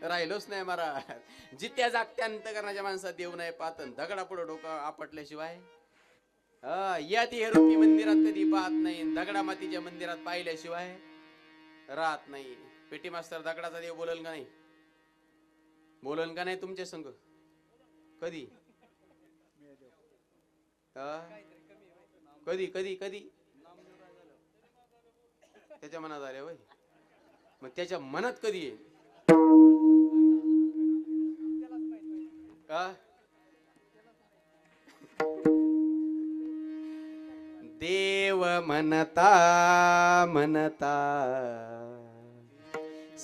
राहिलोच नाही महाराज. जित्या जागत्या अंतकरणाच्या माणसात देव नाही पाहत. दगडा पुढे डोकं आपटल्याशिवाय या ती रूपी मंदिरात कधी पाहत नाही. दगडा मातीच्या मंदिरात पाहिल्याशिवाय राहत नाही. पेटी मास्तर दगडाचा देव बोलल का नाही? बोलल का नाही तुमच्या संग कधी? कधी कधी कधी त्याच्या मनात आले वय. मग त्याच्या मनात कधी आहे का? देव म्हणता म्हणता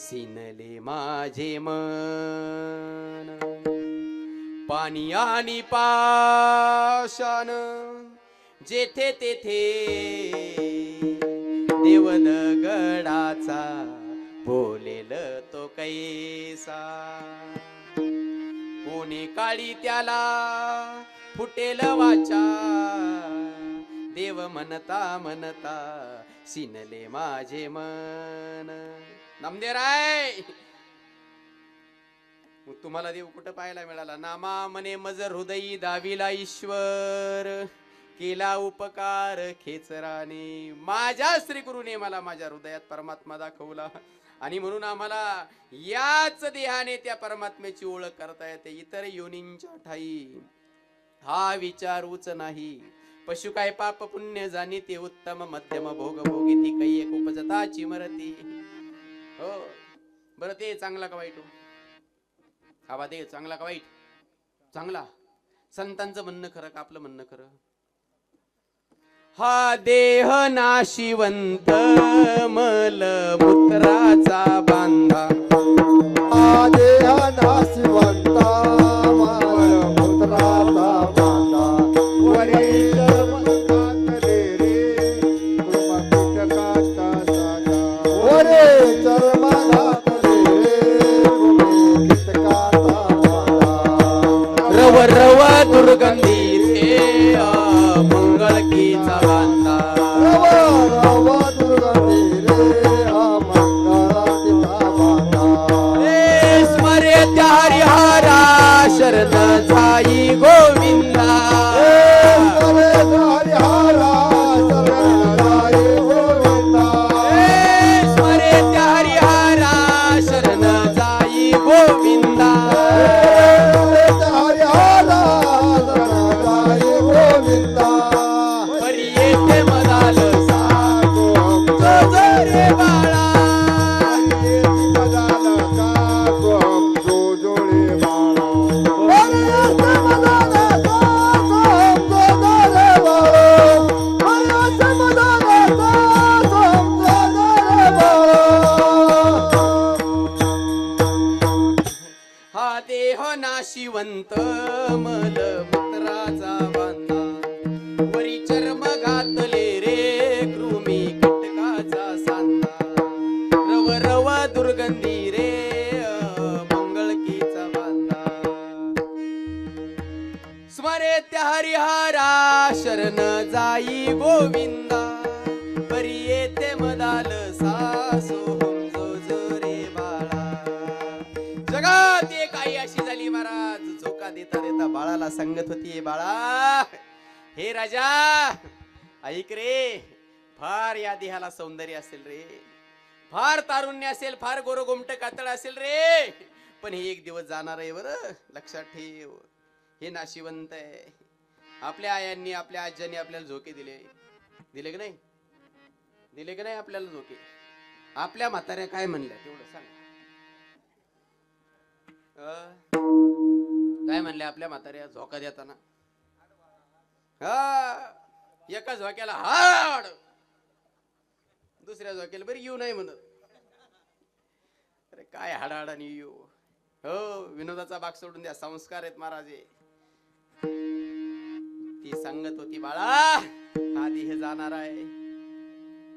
सिनले माझे मन पाणी आणि पाषाण जेथे तेथे देवदगडाचा बोलेल तो कैसा कोणी काळी त्याला फुटेल वाचा देव म्हणता म्हणता सिनले माझे मन. नामदेवराय तुम्हाला देव कुठं पाहायला मिळाला? नामा मने मज हृदयी दाविला ईश्वर केला उपकार खेचराने. माझ्या श्रीगुरुने मला माझ्या हृदयात परमात्मा दाखवला आणि म्हणून आम्हाला याच देहाने त्या परमात्म्याची ओळख करता येते. इतर योनींच्या ठाई हा विचारूच नाही. पशु काय पाप पुण्य जाणी ते उत्तम मध्यम भोग भोगी ती काही एक उपजताची मरती. हो बरं ते चांगला का वाईट? हवा दे चांगला का वाईट? चांगला. संतांचं म्हणणं खरं का आपलं म्हणणं खरं? हा देह नाशिवंत मल मूत्राचा बांधा हा देह नाशिवंता मलमूत्राचा बांधा वरी चर्मकातले रे कृमकीटकाचा जागा वरी चर्मकातले रे कृमकीटकाचा बांधा रव रव दुर्गंधी रे मंगळकीचा बांधा रव रव दुर्गंधी रे मंगळकीचा बांधा स्मरे त्या हरिहरा शरण जाई गोविंदा स्मरे त्या हरिहरा शरण जाई गोविंदा परी येते मदाल सागो जो रे बाळा हा देह नाशिवंत मल मूत्राचा बांधा वरी चर्म घातले रे कृमी कीटकाचा सांधा रव रव दुर्गंधी रे मंगळकीचा बांधा स्मरे त्या हरिहरा शरण जाई गोविंदा परी येते मदाल सासोहम जो रे बाळा. जगात एक आई अशी झाली महाराज झोका देता देता बाळाला सांगत होती बाळा हे राजा ऐक रे फार या देहाला सौंदर्य असेल रे फार तारुण्य असेल फार गोरगोमट कातळ असेल रे पण हे एक दिवस जाणार आहे बरं लक्षात ठेव. हे नाशिवंत आहे. आपल्या आयांनी आपल्या आज्यांनी आपल्याला झोके दिले दिले की नाही? दिले की नाही आपल्याला झोके? आपल्या म्हाताऱ्या काय म्हणल्या तेवढं सांग. काय म्हणले आपल्या म्हाताऱ्या झोका देताना? हा एका झोक्याला हाड दुसऱ्या झोक्याला बरी येऊ नाही म्हणत. अरे काय हाडाड आणि येऊ. हो विनोदाचा भाग सोडून द्या. संस्कार आहेत महाराज. ती सांगत होती बाळा हा देह जाणार आहे.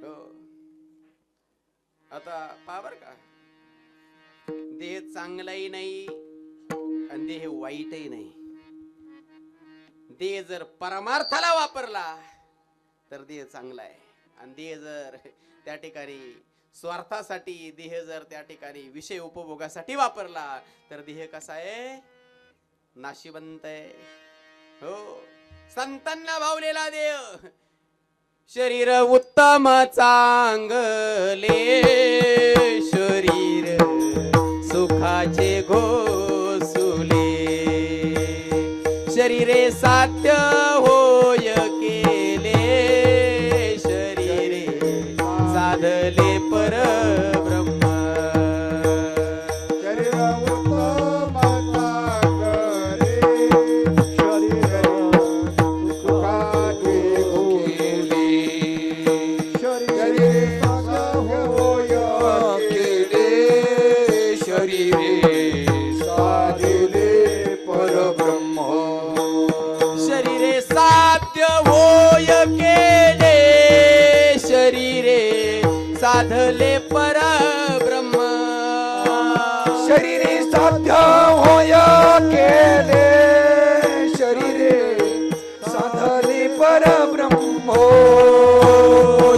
हो आता पहा बर का देह चांगलाही नाही आणि देह वाईटही नाही. देह जर परमार्थाला वापरला तर देह चांगला आहे आणि देह जर त्या ठिकाणी स्वार्थासाठी देह जर त्या ठिकाणी विषय उपभोगासाठी वापरला तर देह कसा आहे? नाशिवंत आहे. हो संतांना भावलेला देह शरीर उत्तम चांगले शरीर सुखाचे घोसुले शरीरे साध्य होय केले शरीरे साधले परब्रह्म होय केले शरीरे साधले परब्रह्म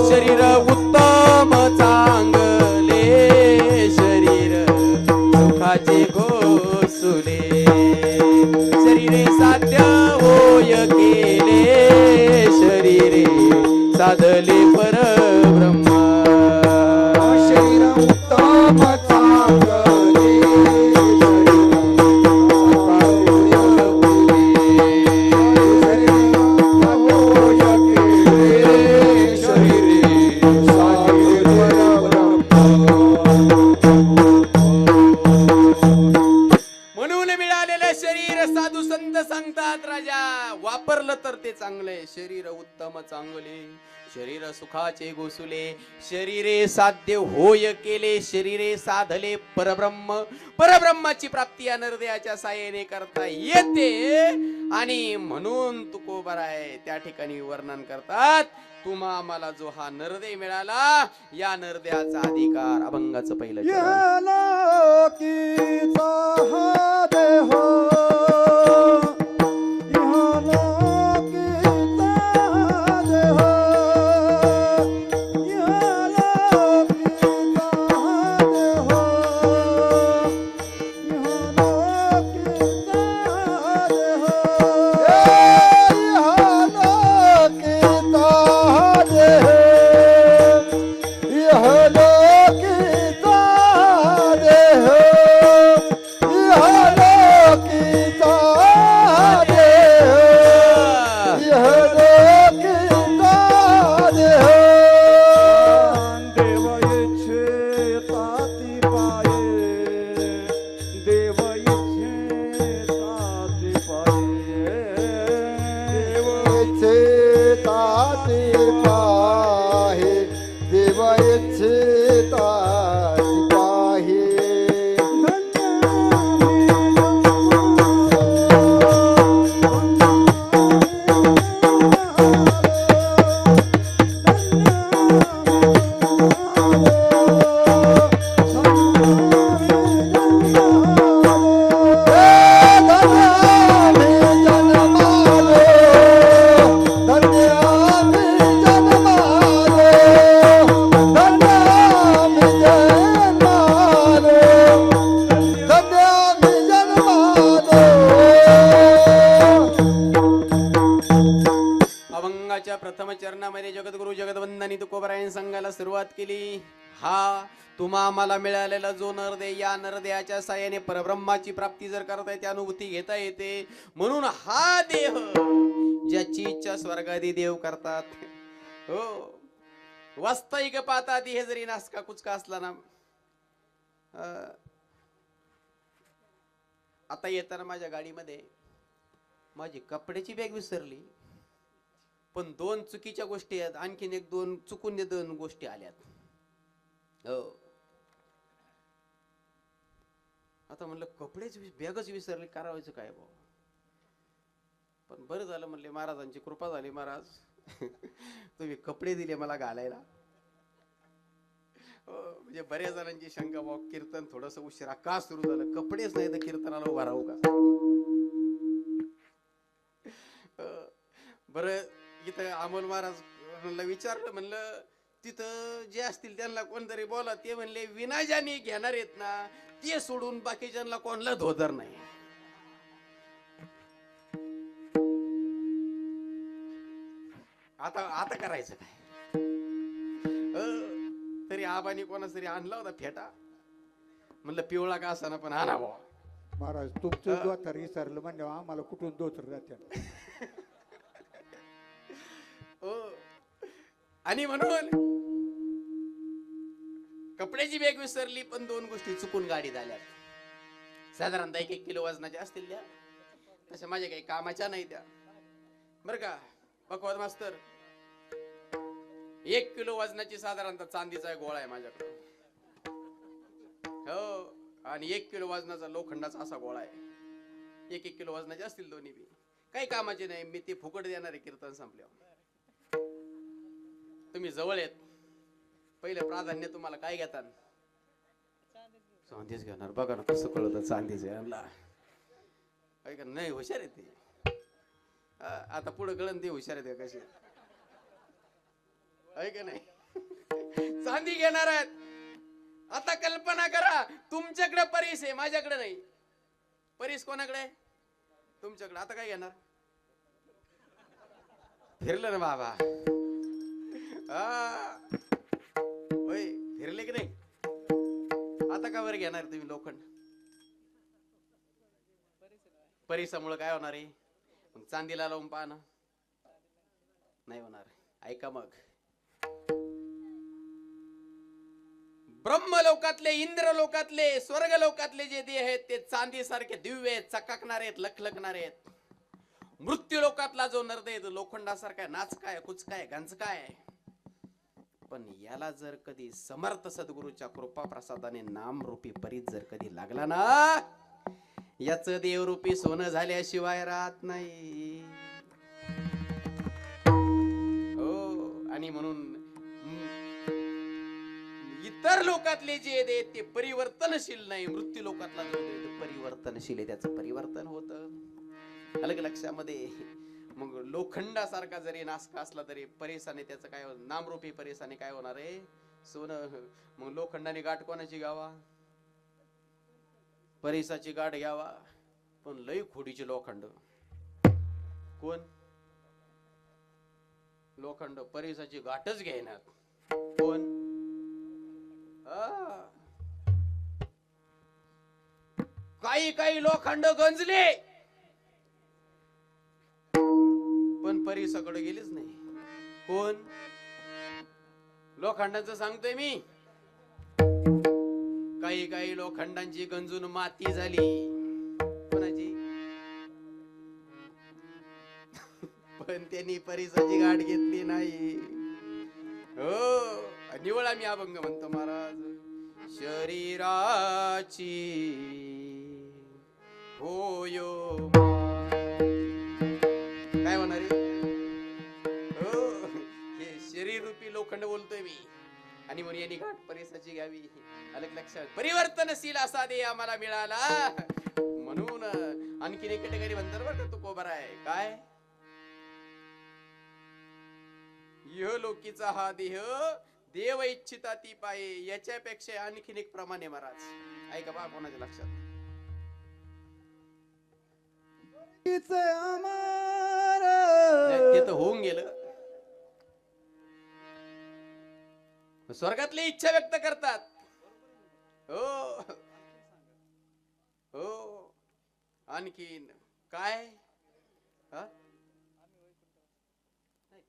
शरीर उत्तम चांगले शरीर सुखाचे घोसुले शरीरे साध्य होय केले शरीरे साधले परब्रह्म शरीर उत्तम चांगले म्हणून मिळालेलं शरीर साधू संत सांगतात राजा वापरलं तर ते चांगले शरीर उत्तम चांगले शरीर सुखाचे गोसुले शरीरे साध्य होय केले शरीरे साधले परब्रह्म परब्रह्माची प्राप्ती या नरदेयाच्या साह्याने करता येते आणि म्हणून तुकोबराय त्या ठिकाणी वर्णन करतात तुम्हा आम्हाला जो हा नरदे मिळाला या नरदेयाचा अधिकार अभंगाचं पहिलं चरण. या लोकीचा हा देह या लोकीचा देह या लोकीचा देह या लोकीचा देह या लोकीचा देह यह लोकीचा देह यह लोकीचा देह यह लोकीचा देह देव इच्छेता ती पाये देव इच्छेता ती पाये देव इच्छेता ती पाहे देव इच्छेता ती पाहे अभंगाच्या प्रथम चरणामध्ये जगद्गुरु जगदवंदनी तुकोबरायन संघाला सुरुवात केली हा तुम्हा आम्हाला मिळालेला जो नरदे या नरदेयाच्या साह्याने परब्रह्माची प्राप्ती जर करता येते अनुभूती घेता येते म्हणून हा देह ज्याची इच्छा स्वर्गादी देव करतात हो वास्तविक पाहता हे जरी नासका कुचका असला ना आता येताना माझ्या गाडीमध्ये माझी कपड्याची बॅग विसरली पण दोन चुकीच्या गोष्टी आहेत आणखीन एक दोन चुकून दोन गोष्टी आल्यात हो आता म्हणलं कपडेच बॅगच विसरले करावायचं काय भाऊ पण बरं झालं म्हणले महाराजांची कृपा झाली महाराज तुम्ही कपडे दिले मला घालायला म्हणजे बऱ्याच जणांची शंका भाऊ कीर्तन थोडस उशिरा का सुरू झालं कपडेच नाही तर कीर्तनाला उभा राहू का बरं इथं अमोल महाराज विचारलं म्हणलं तिथं जे असतील त्यांना कोणतरी बोला ते म्हणले विना ज्यांनी घेणार आहेत ना ते सोडून बाकीच्यांना कोणला धोदर नाही आता आता करायचं काय तरी आबानी कोणाच तरी आणला होता फेटा म्हणलं पिवळा का असा ना पण आणा भाऊ महाराज तुमचं दोतर विसरलं म्हणजे आम्हाला कुठून दोतर जाते हो आणि म्हणून कपड्याची बॅग विसरली पण दोन गोष्टी चुकून गाडीत आल्या साधारणतः 1-1 किलो वजनाच्या असतील त्या तशा माझ्या काही कामाच्या नाही त्या बर का पकवाद मास्तर 1 किलो वजनाची साधारणतः चांदीचा गोळा आहे माझ्याकडे हो आणि 1 किलो वजनाचा लोखंडाचा असा गोळा आहे 1-1 किलो वजनाचे असतील दोन्ही बी काही कामाचे नाही मी ते फुकट देणार आहे कीर्तन संपल्यावर तुम्ही जवळ येत पहिलं प्राधान्य तुम्हाला काय घेतात चांदीच घेणार बघा ना कसं कळतं चांदीच आणला आहे का नाही? हुशार आहे ते. आता पुढे कळन ते हुशार आहे कसे आहे का नाही. चांदी घेणार आहेत. आता कल्पना करा, तुमच्याकडे परीस आहे, माझ्याकडे नाही. परीस कोणाकडे आहे? तुमच्याकडे. आता काय घेणार? फिरलं ना बाबा. होय, फिरले की नाही? आता का बरं घेणार तुम्ही लोखंड? परीसामुळे काय होणार आहे? मग चांदीला लावून पहा ना, नाही होणार. ऐका मग, ब्रह्मलोकातले, इंद्रलोकातले, स्वर्गलोकातले जे देह आहेत ते चांदी सारखे दिव्य आहेत, चकाकणार आहेत, लखलखणार आहेत. मृत्यू लोकातला जो नरदेह लोखंडासारखा नाचकाय, कुचकाय, गंजकाय. पण याला जर कधी समर्थ सद्गुरूच्या कृपा प्रसादाने नामरूपी परीत जर कधी लागला ना, याच देवरूपी सोनं झाल्याशिवाय राहत नाही. हो, आणि म्हणून इतर लोकातले जे दे ते परिवर्तनशील नाही. मृत्यू लोकातला जो दे परिवर्तनशील आहे, त्याचं परिवर्तन होतं. अलग लक्षामध्ये. मग लोखंडासारखा जरी नासका असला तरी परेशाने त्याचं काय, नामरूपी परेशाने काय होणार आहे? सोनं. मग लोखंडाने गाठ कोणाची घ्यावा? परेशाची गाठ घ्यावा. पण लई खोडीचे लोखंड. कोण? लोखंड परेशाची गाठच घेणार. कोण? काही लोखंड गंजले पण परीसाकडे गेलीच नाही. कोण? लोखंडाचं सांगतोय मी. काही लोखंडांची गंजून माती झाली. कोणाची? पण त्यांनी परीसाची गाठ घेतली नाही. हो, निवळा मी अभंग म्हणतो महाराज. शरीराची होयो काय होणार आहे? हो, हे शरीर रूपी लोखंड बोलतोय मी. आणि म्हणून यांनी गाठ परेसाची घ्यावी. अलग लक्षात. परिवर्तनशील असा देह आम्हाला मिळाला. म्हणून आणखीन एक ठिकाणी म्हणतात बरं का तुकोबार आहे काय, यह लोकीचा हा देह देव इच्छिता ती पाये. याच्यापेक्षा आणखीन एक प्रमाणे महाराज. ऐका बा कोणाच्या लक्षात. ते तर होऊन गेलं. स्वर्गातली इच्छा व्यक्त करतात. हो हो. आणखीन काय?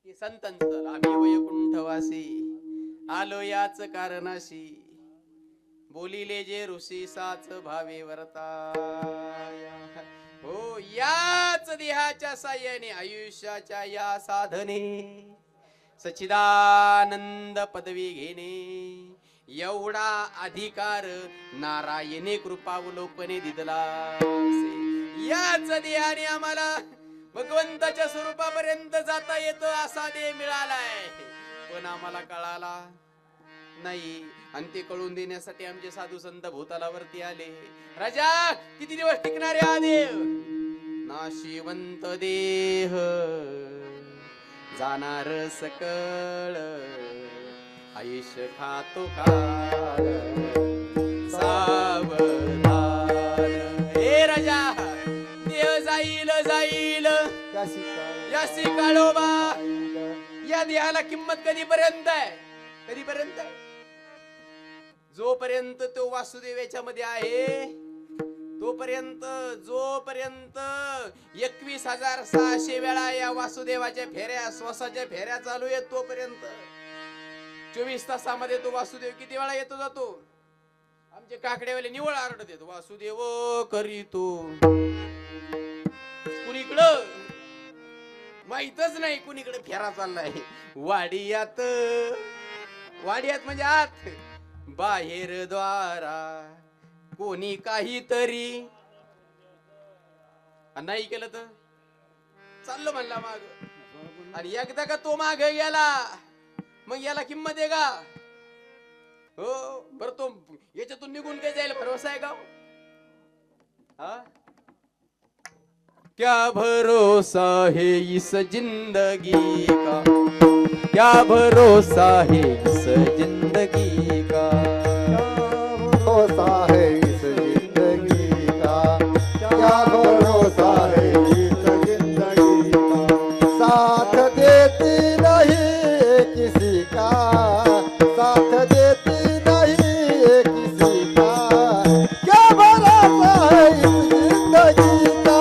ते संतांचं आम्ही वैकुंठवासी आलो याच कारणाशी. बोलिले जे ऋषी साच भावे वर्ताया. हो, याच देहाच्या साह्याने आयुष्याच्या या साधने सच्चिदानंद पदवी घेणे एवढा अधिकार नारायणी कृपावलोकने दिदला. याच देहाने आम्हाला भगवंताच्या स्वरूपापर्यंत जाता येतो असा देह मिळालाय. पण आम्हाला कळाला नाही. आणि ते कळून देण्यासाठी आमचे साधू संत भूतलावरती आले. राजा, किती दिवस टिकणार हा देव? नाशिवंत देह जाणार सकळ आयुष्य खातो काळ सावधान. हे राजा, देह जाईल जाईल यासी काळोबा. या देहाला किंमत कधीपर्यंत आहे? कधीपर्यंत? जोपर्यंत तो वासुदेव याच्यामध्ये आहे तोपर्यंत. जोपर्यंत 21,600 वेळा या वासुदेवाच्या फेऱ्या, श्वासाच्या फेऱ्या चालू आहेत तोपर्यंत 24 तासामध्ये तो वासुदेव किती वेळा येतो जातो? आमचे काकडेवाले निवळ आरडत येतो, वासुदेव करीतो. कुणीकडं माहितच नाही कुणीकडे फेरा चाललाय. वाडियात म्हणजे आत, बाहेर द्वारा कोणी काहीतरी नाही केलं तर चाललो म्हणला माग. आणि एकदा का तो माग गेला मग याला किंमत आहे का? हो, बर तो याच्यातून निघून काय जायला भरोसा आहे का? क्या भरोसा है इस जिंदगी का, क्या भरोसा है इस जिंदगी का, भरोसा है इस जिंदगी का, क्या भरोसा है इस जिंदगी का। साथ देती नहीं किसी का, साथ देती नहीं किसी का, क्या भरोसा है इस जिंदगी का,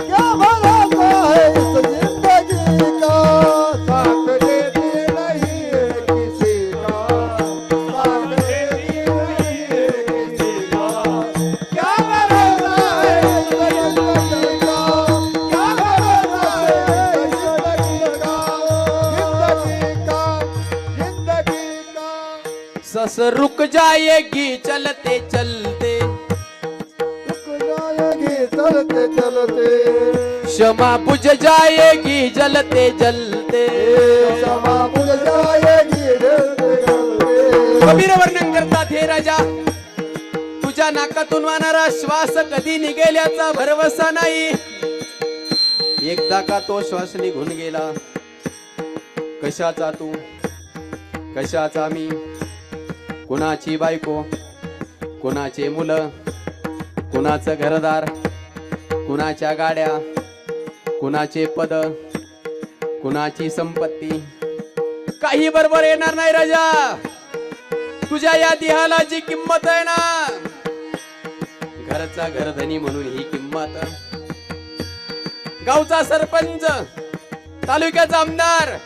क्या भरोसा है इस जिंदगी का। साथ देती नहीं किसी का, साथ देती नहीं किसी का, क्या भरोसा है इस जिंदगी का, क्या भरोसा है इस जिंदगी का, जिंदगी का। सस रुक जाएगी चलते चलते, रुक जाएगी चलते चलते, क्षमा बुझ जाएगी जलते जलते। क्षमा बुझ जाएगी जलते जलते। कबीर वर्णन करतात, हे राजा, तुझ्या नाकातून वाहणारा श्वास कधी निघेल याचा भरवसा नाही. एकदा का तो श्वास निघून गेला, कशाचा तू, कशाचा मी, कुणाची बायको, कुणाचे मुलं, कुणाचं घरदार, कुणाच्या गाड्या, कुणाचे पद, कुणाची संपत्ती, काही बरोबर येणार नाही राजा. तुझ्या या देहाला जी किंमत आहे ना, घरचा घरधनी म्हणून ही किंमत, गावचा सरपंच, तालुक्याचा आमदार,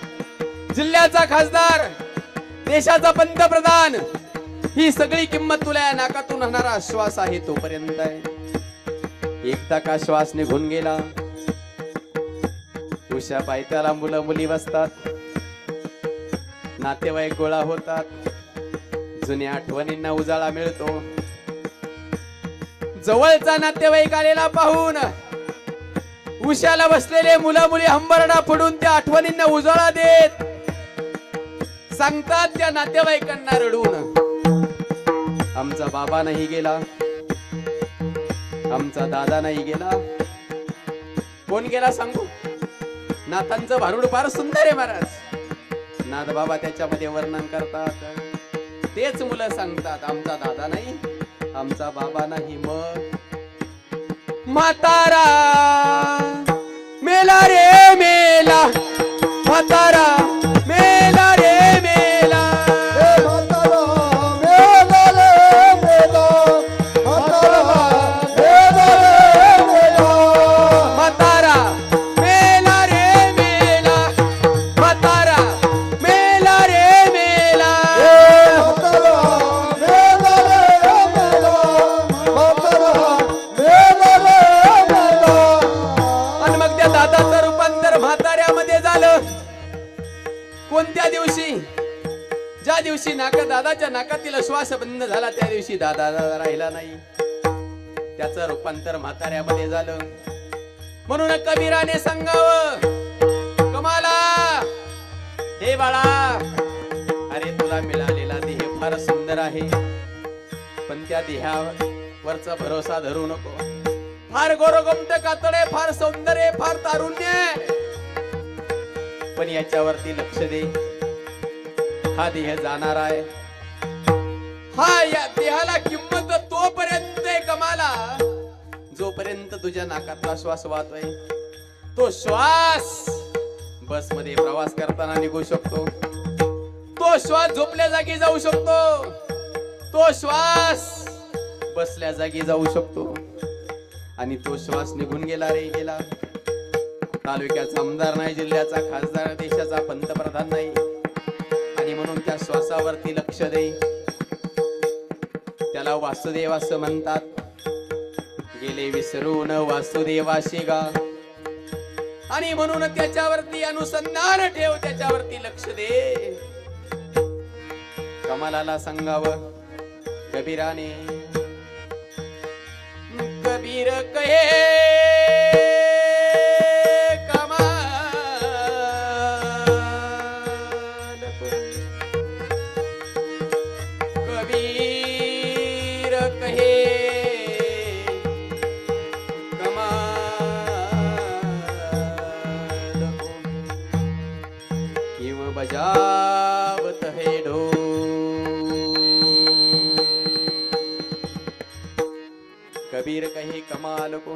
जिल्ह्याचा खासदार, देशाचा पंतप्रधान, ही सगळी किंमत तुला या नाकातून होणारा श्वास आहे तोपर्यंत आहे. एकदा का श्वास निघून गेला, उशा पायथ्याला मुलं मुली बसतात, नातेवाईक गोळा होतात, जुन्या आठवणींना उजाळा मिळतो. जवळचा नातेवाईक आलेला पाहून उशाला बसलेले मुलं मुली हंबरडा फोडून त्या आठवणींना उजाळा देत सांगतात त्या नातेवाईकांना रडून, आमचा बाबा नाही गेला, आमचा दादा नाही गेला, कोण गेला सांगू. नाथांचं भारुड फार सुंदर आहे महाराज. नाथ बाबा त्याच्यामध्ये वर्णन करतात, तेच मुलं सांगतात, आमचा दादा नाही, आमचा बाबा नाही. मग म्हातारा मेला रे मेला, म्हातारा मेला रे मेला. म्हातारा मेला रे मेला, म्हातारा मेला रे मेला. आणि मग त्या दादाचं रूपांतर म्हाताऱ्यामध्ये झालं. कोणत्या दिवशी? ज्या दिवशी दादाच्या नाकातील श्वास बंद झाला, त्या दिवशी दादा राहिला नाही, त्याचं रूपांतर म्हाताऱ्यामध्ये झालं. म्हणून कबीराने सांगावं, कमाला हे बाळा, अरे तुला मिळालेला देह फार सुंदर आहे, पण त्या देहावरचा भरोसा धरू नको. फार गोरगोमट कातडे, फार सौंदर्य, फार तारुण्य, पण याच्यावरती लक्ष दे. हा देह जाणार आहे, हा या देहाला किंमत तोपर्यंत आहे कमाला, जोपर्यंत तुझ्या नाकातला श्वास वाहतोय. तो श्वास बस मध्ये प्रवास करताना निघू शकतो, तो श्वास झोपल्या जागी जाऊ शकतो, तो श्वास बसल्या जागी जाऊ शकतो. आणि तो श्वास निघून गेला रे गेला. तालुक्याचा आमदार नाही, जिल्ह्याचा खासदार, देशाचा पंतप्रधान नाही. आणि म्हणून त्या श्वासावरती लक्ष दे. त्याला वासुदेव असं म्हणतात. गेले विसरून वासुदेवाशी गा. आणि म्हणून त्याच्यावरती अनुसंधान ठेव, त्याच्यावरती लक्ष दे. कमालाला सांगावं कबीराने, कबीर कहे कबीर कहे कमाल. बजावत है ढोल। कबीर कहे कमाल को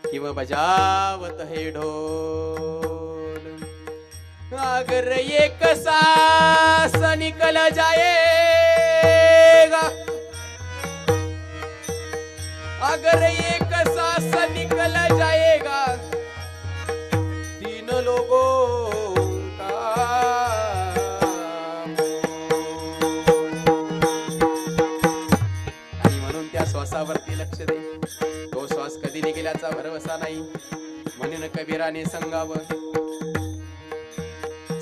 क्यों बजावत है ढोल। अगर एक सांस निकल जाएगा, अगर एक सांस निकल जाएगा तीन लोगों का। आणि म्हणून त्या श्वासावरती लक्ष दे, तो श्वास कधी निघेल्याचा भरवसा नाही, म्हणून कबीराने सांगावं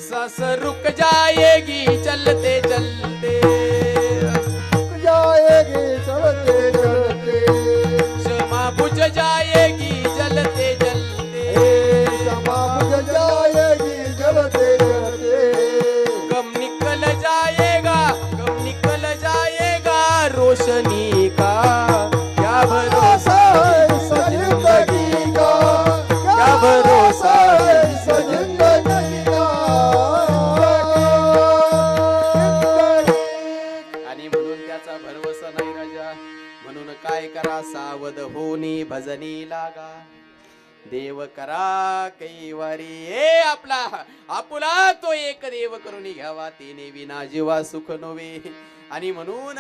सांस रुक जाएगी चलते चलते, जाएगी चलते चलते, क्षमा बुझ जाएगी जलते जलते, क्षमा बुझ जाएगी चलते चलते, गम निकल जाएगा, गम निकल जाएगा रोशनी का। क्या भरोसा है इस जिंदगी का, क्या भरोसा है इस जिंदगी का। आणि म्हणून त्याचा भरवसा नाही राजा, म्हणून काय करा सावध होनी भजनी लागा। देव करा कैवारी हे आपला आपुला तो एक देव करून घ्यावा, तेने विना जीवा सुख नव्हे। आणि म्हणून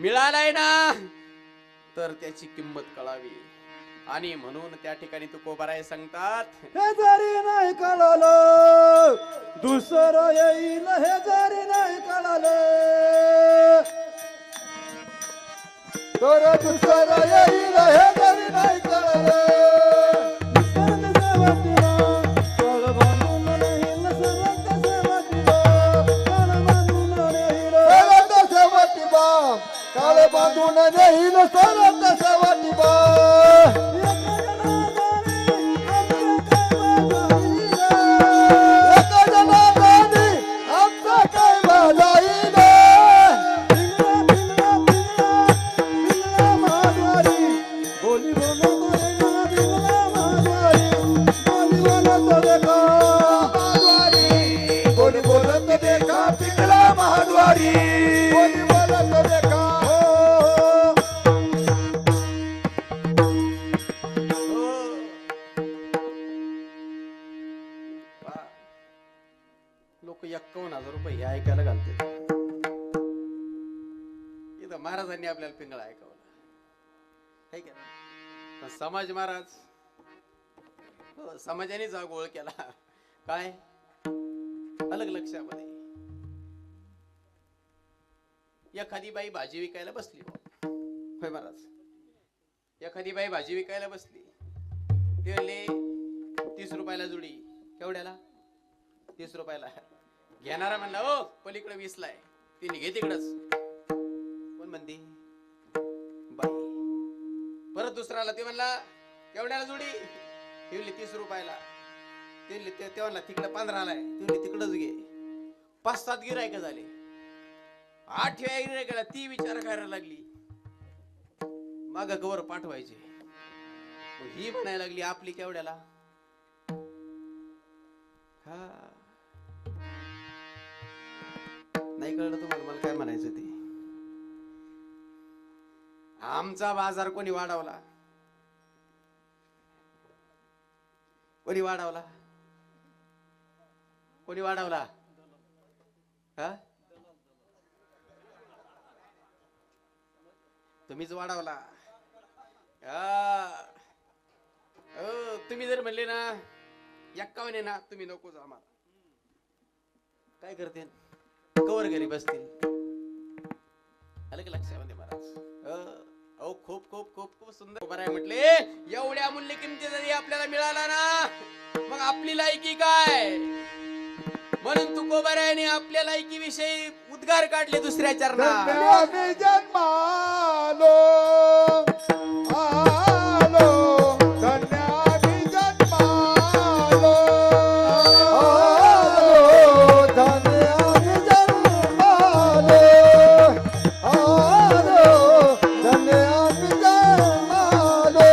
मिळालाय ना तर त्याची किंमत कळावी, आणि म्हणून त्या ठिकाणी तुकोबाराय सांगतात हे जरी नाही कळालं दुसरं येईल, हे जरी नाही कळालं तर दुसरं येईल, हे जरी नाही कळालं। काळ बांधून नेईल सरत सवाटी बा, एका जनाने आमचा काय बाजाईल, बोली बोलत देखा महाद्वारी, बोली बोलत देखा पिंगला महाद्वारी, बोली बोलत देखा। लोक 51,000 रुपये हे ऐकायला घालते, इथं महाराजांनी आपल्याला पिंगळा ऐकवला है का? पण समाज महाराज हो, समाजाने जागोळ केला काय अलग लक्षामध्ये। एखादी बाई भाजी विकायला बसली, होय महाराज, एखादी बाई भाजी विकायला बसली, ते म्हणले 30 रुपयाला जुडी, केवढ्याला 30 रुपयाला। घेणारा म्हणला ओ पलीकडे 20 ला आहे, तिने घे तिकडच। कोण म्हणते बाई, परत दुसऱ्याला ते म्हणला केवढ्याला जुडी, ती म्हणली 30 रुपयाला, ते म्हणला तिकडे 15 ला आहे, ती म्हणली तिकडच घे। 5-7 गिरायक झाले, 8व्या गिरायकाला ती विचार करायला लागली माग कवर पाठवायचे, मग ही म्हणायला लागली आपली केवढ्याला। हा नाही कळलं तुम्हाला मला काय म्हणायचं ते? आमचा बाजार कोणी वाढवला, कोणी वाढवला, कोणी वाढवला? हा तुम्हीच वाढवला। तुम्ही जर म्हणले ना 51 आहे ना, तुम्ही नकोच आम्हाला, काय करते कवर घरी बसतील, आलं की लक्षामध्ये महाराज? अहो खूप खूप खूप खूप सुंदर उभा आहे म्हटले। एवढ्या मूल्य किमती जरी आपल्याला मिळाला ना, मग आपली लायकी काय? म्हणून तुकोबारायाने आपल्या लायकी विषयी उद्गार काढले दुसऱ्या चरणात। धन्य जन्मालो आलो, धन्य जन्मालो आलो, धन्य जन्मालो आलो, धन्य जन्मालो।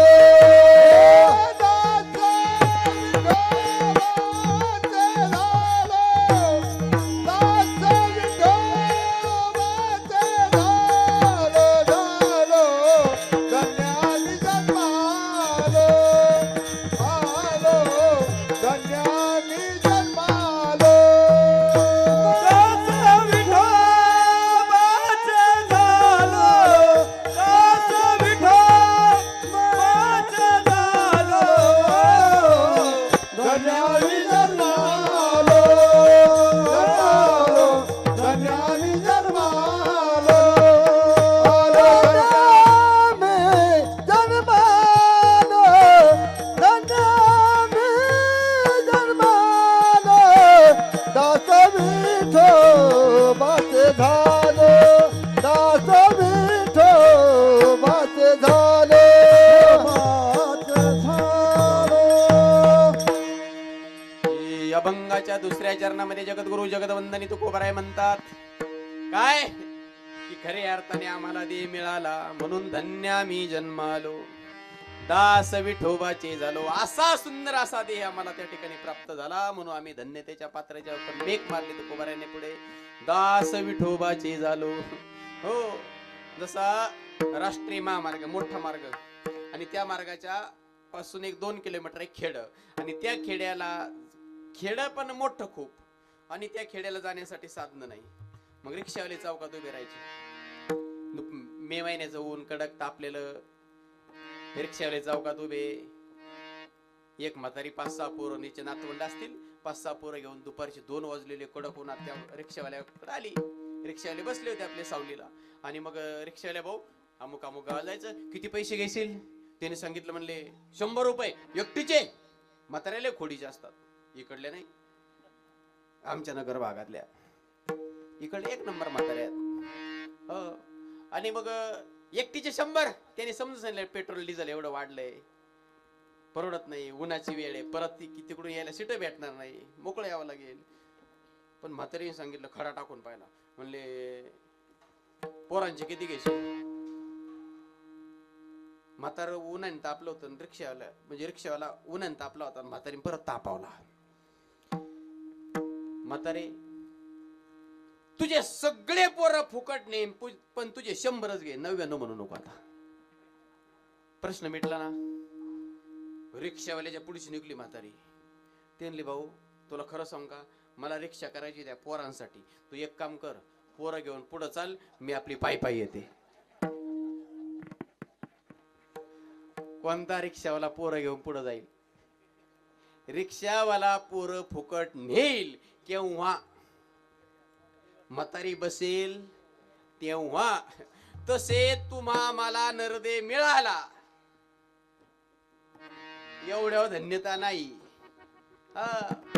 अभंगाच्या दुसऱ्या चरणामध्ये जगद्गुरु जगदवंदनी तुकोबराय म्हणतात काय की खऱ्या अर्थाने आम्हाला देह मिळाला म्हणून धन्य आम्ही जन्मालो, दास विठोबाचे झालो. असा सुंदर असा देह आम्हाला त्या ठिकाणी प्राप्त झाला म्हणून आम्ही धन्यतेच्या पात्राच्या पण मेक मारले तुकोबरायाने पुढे, दास विठोबाचे झालो. हो, जसा राष्ट्रीय महामार्ग मोठा मार्ग आणि त्या मार्गाच्या पासून 1-2 किलोमीटर एक खेड आणि त्या खेड पण मोठं खूप आणि त्या खेड्याला जाण्यासाठी साधन नाही. मग रिक्षावाले चौकात उभे राहायचे. मे महिन्याचं ऊन कडक तापलेलं, रिक्षावाले चौकात उभे. एक म्हातारी 5-6 पोरं नीचे नातवंड असतील, 5-6 पोरं घेऊन दुपारचे 2 वाजलेले कडक उन्हात त्या रिक्षावाल्याकडे आली. रिक्षावाले बसले होते आपल्या सावलीला आणि मग रिक्षावाल्या भाऊ अमुक अमुक गावाला जायचं, किती पैसे घेशील? त्याने सांगितलं, म्हणले 100 रुपये एकटीचे. म्हाताऱ्याला खोडीचे असतात, इकडल्या नाही, आमच्या नगर भागातल्या इकडे 1 नंबर म्हाताऱ्या आहेत. आणि मग एकटीचे 100. त्याने समजून सांगितलं पेट्रोल डिझेल एवढं वाढलंय, परवडत नाही, उन्हाची वेळ आहे, परत तिकडून यायला सीट भेटणार नाही, मोकळं यावं लागेल. पण म्हातारीने सांगितलं, खडा टाकून पाहिला. म्हणले पोरांचे किती घेशील? म्हातारं उन्हाने तापलं होतं, रिक्षावाला उन्हाने तापला होता, म्हातारीने परत तापावला. म्हातारे, तुझे सगळे पोरं फुकट ने पण तुझे 100च घे, 99 म्हणू नको. आता प्रश्न मिटला ना. रिक्षावाल्याच्या पुढची निघली म्हातारी. ते म्हणली, भाऊ तुला खरं सांग का, मला रिक्षा करायची त्या पोरांसाठी, तू एक काम कर, पोरं घेऊन पुढं चाल, मी आपली पायी येते. कोणता रिक्षावाला पोरं घेऊन पुढं जाईल? रिक्षावाला पोरं फुकट नेईल केव्हा म्हातारी बसेल तेव्हा. तसे तुम्हा मला नरदे मिळाला एवढ्या धन्यता नाही.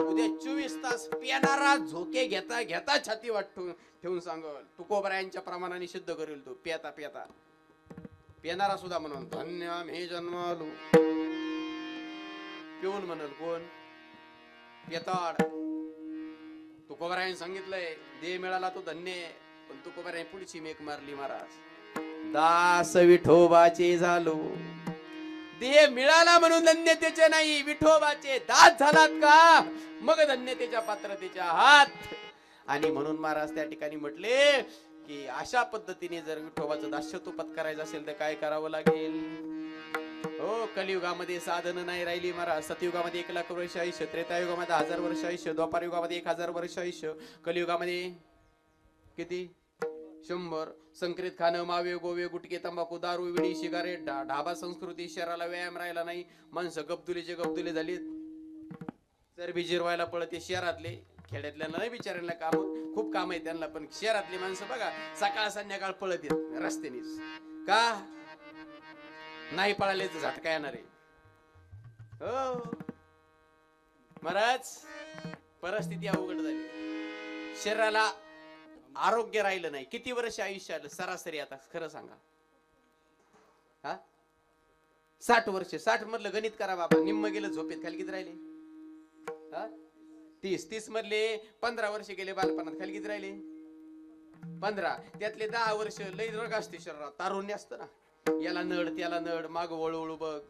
उद्या 24 तास पिणारा झोके घेता घेता छाती वाटून ठेवून सांगल, तुकोबरायांच्या प्रमाणाने सिद्ध करेल. तो पेता पेता पिणारा सुद्धा म्हणून धन्य मी जन्मालो. पिऊन म्हणल कोण? पेताड. तुकोबरायाने सांगितलंय देह मिळाला तो धन्य, पण तुकोबरायाने पुढची मेक मारली महाराज, दास विठोबाचे झालो. देह मिळाला म्हणून धन्यतेचे नाही, विठोबाचे दास झालात का मग धन्यतेच्या पात्रतेच्या हात. आणि म्हणून महाराज त्या ठिकाणी म्हटले की अशा पद्धतीने जर विठोबाचं दास्यत्व पत्करायचं असेल तर काय करावं लागेल? हो, कलियुगामध्ये साधन नाही राहिली महाराज. सतयुगामध्ये 1,00,000 वर्ष आयुष्य, त्रेतायुगामध्ये 1000 वर्ष आयुष्य, द्वापार युगामध्ये 1000 वर्ष आयुष्य, कलियुगामध्ये किती? 100. संक्रित खाणं, मावे गोवे गुटके तंबाखू दारू विडी सिगारेट ढाबा संस्कृती, शहराला व्यायाम राहिला नाही, माणसं गब्दुले झाली, चरबी जिरवायला पळते. शहरातले, खेड्यातल्याला नाही बिचाऱ्यांना काम, खूप काम आहे त्यांना, पण शहरातली माणसं बघा सकाळ संध्याकाळ पळत येत रस्त्यानेच. का नाही पळाले तर झटका येणार आहे. हो महाराज, परिस्थिती अवघड झाली. शरीराला आरोग्य राहिलं नाही. किती वर्ष आयुष्य आलं सरासरी आता खरं सांगा? 60 वर्ष. 60 मधलं गणित करा बाबा, निम्म गेलं झोपेत, खाली किती राहिले? 30 मधले 15 वर्ष गेले बालपणात, खाली किती राहिले? 15. त्यातले 10 वर्ष लई रग असते शरीरात, तारुण्य असतं ना, याला नड त्याला नड, माग वळू बघ,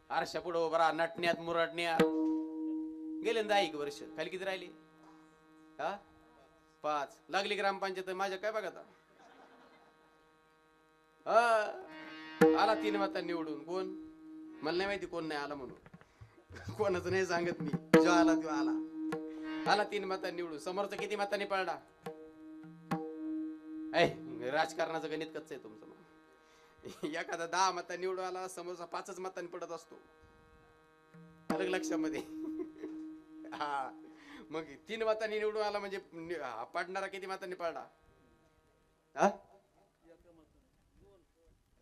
आरशा पुढं उभा राहा, नटण्यात मुरडण्यात गेले 10 वर्ष, खाली किती राहिले? 5. लागली ग्रामपंचायत माझ्या काय बघा आला 3 मतांनी निवडून. कोण? मला नाही माहिती कोण नाही आला म्हणून, कोणाचं नाही सांगत मी, जो आला तो आला 3 मतांनी निवडून. समोरचा किती मतांनी पडला? राजकारणाचं गणित कच्चं आहे तुमचं. एखादा 10 मतांनी निवडून आला, समोरचा 5च मतांनी पडत असतो. अलग लक्षामध्ये. हा, मग 3 मतांनी निवडून आला म्हणजे पडणारा किती मतांनी पडला?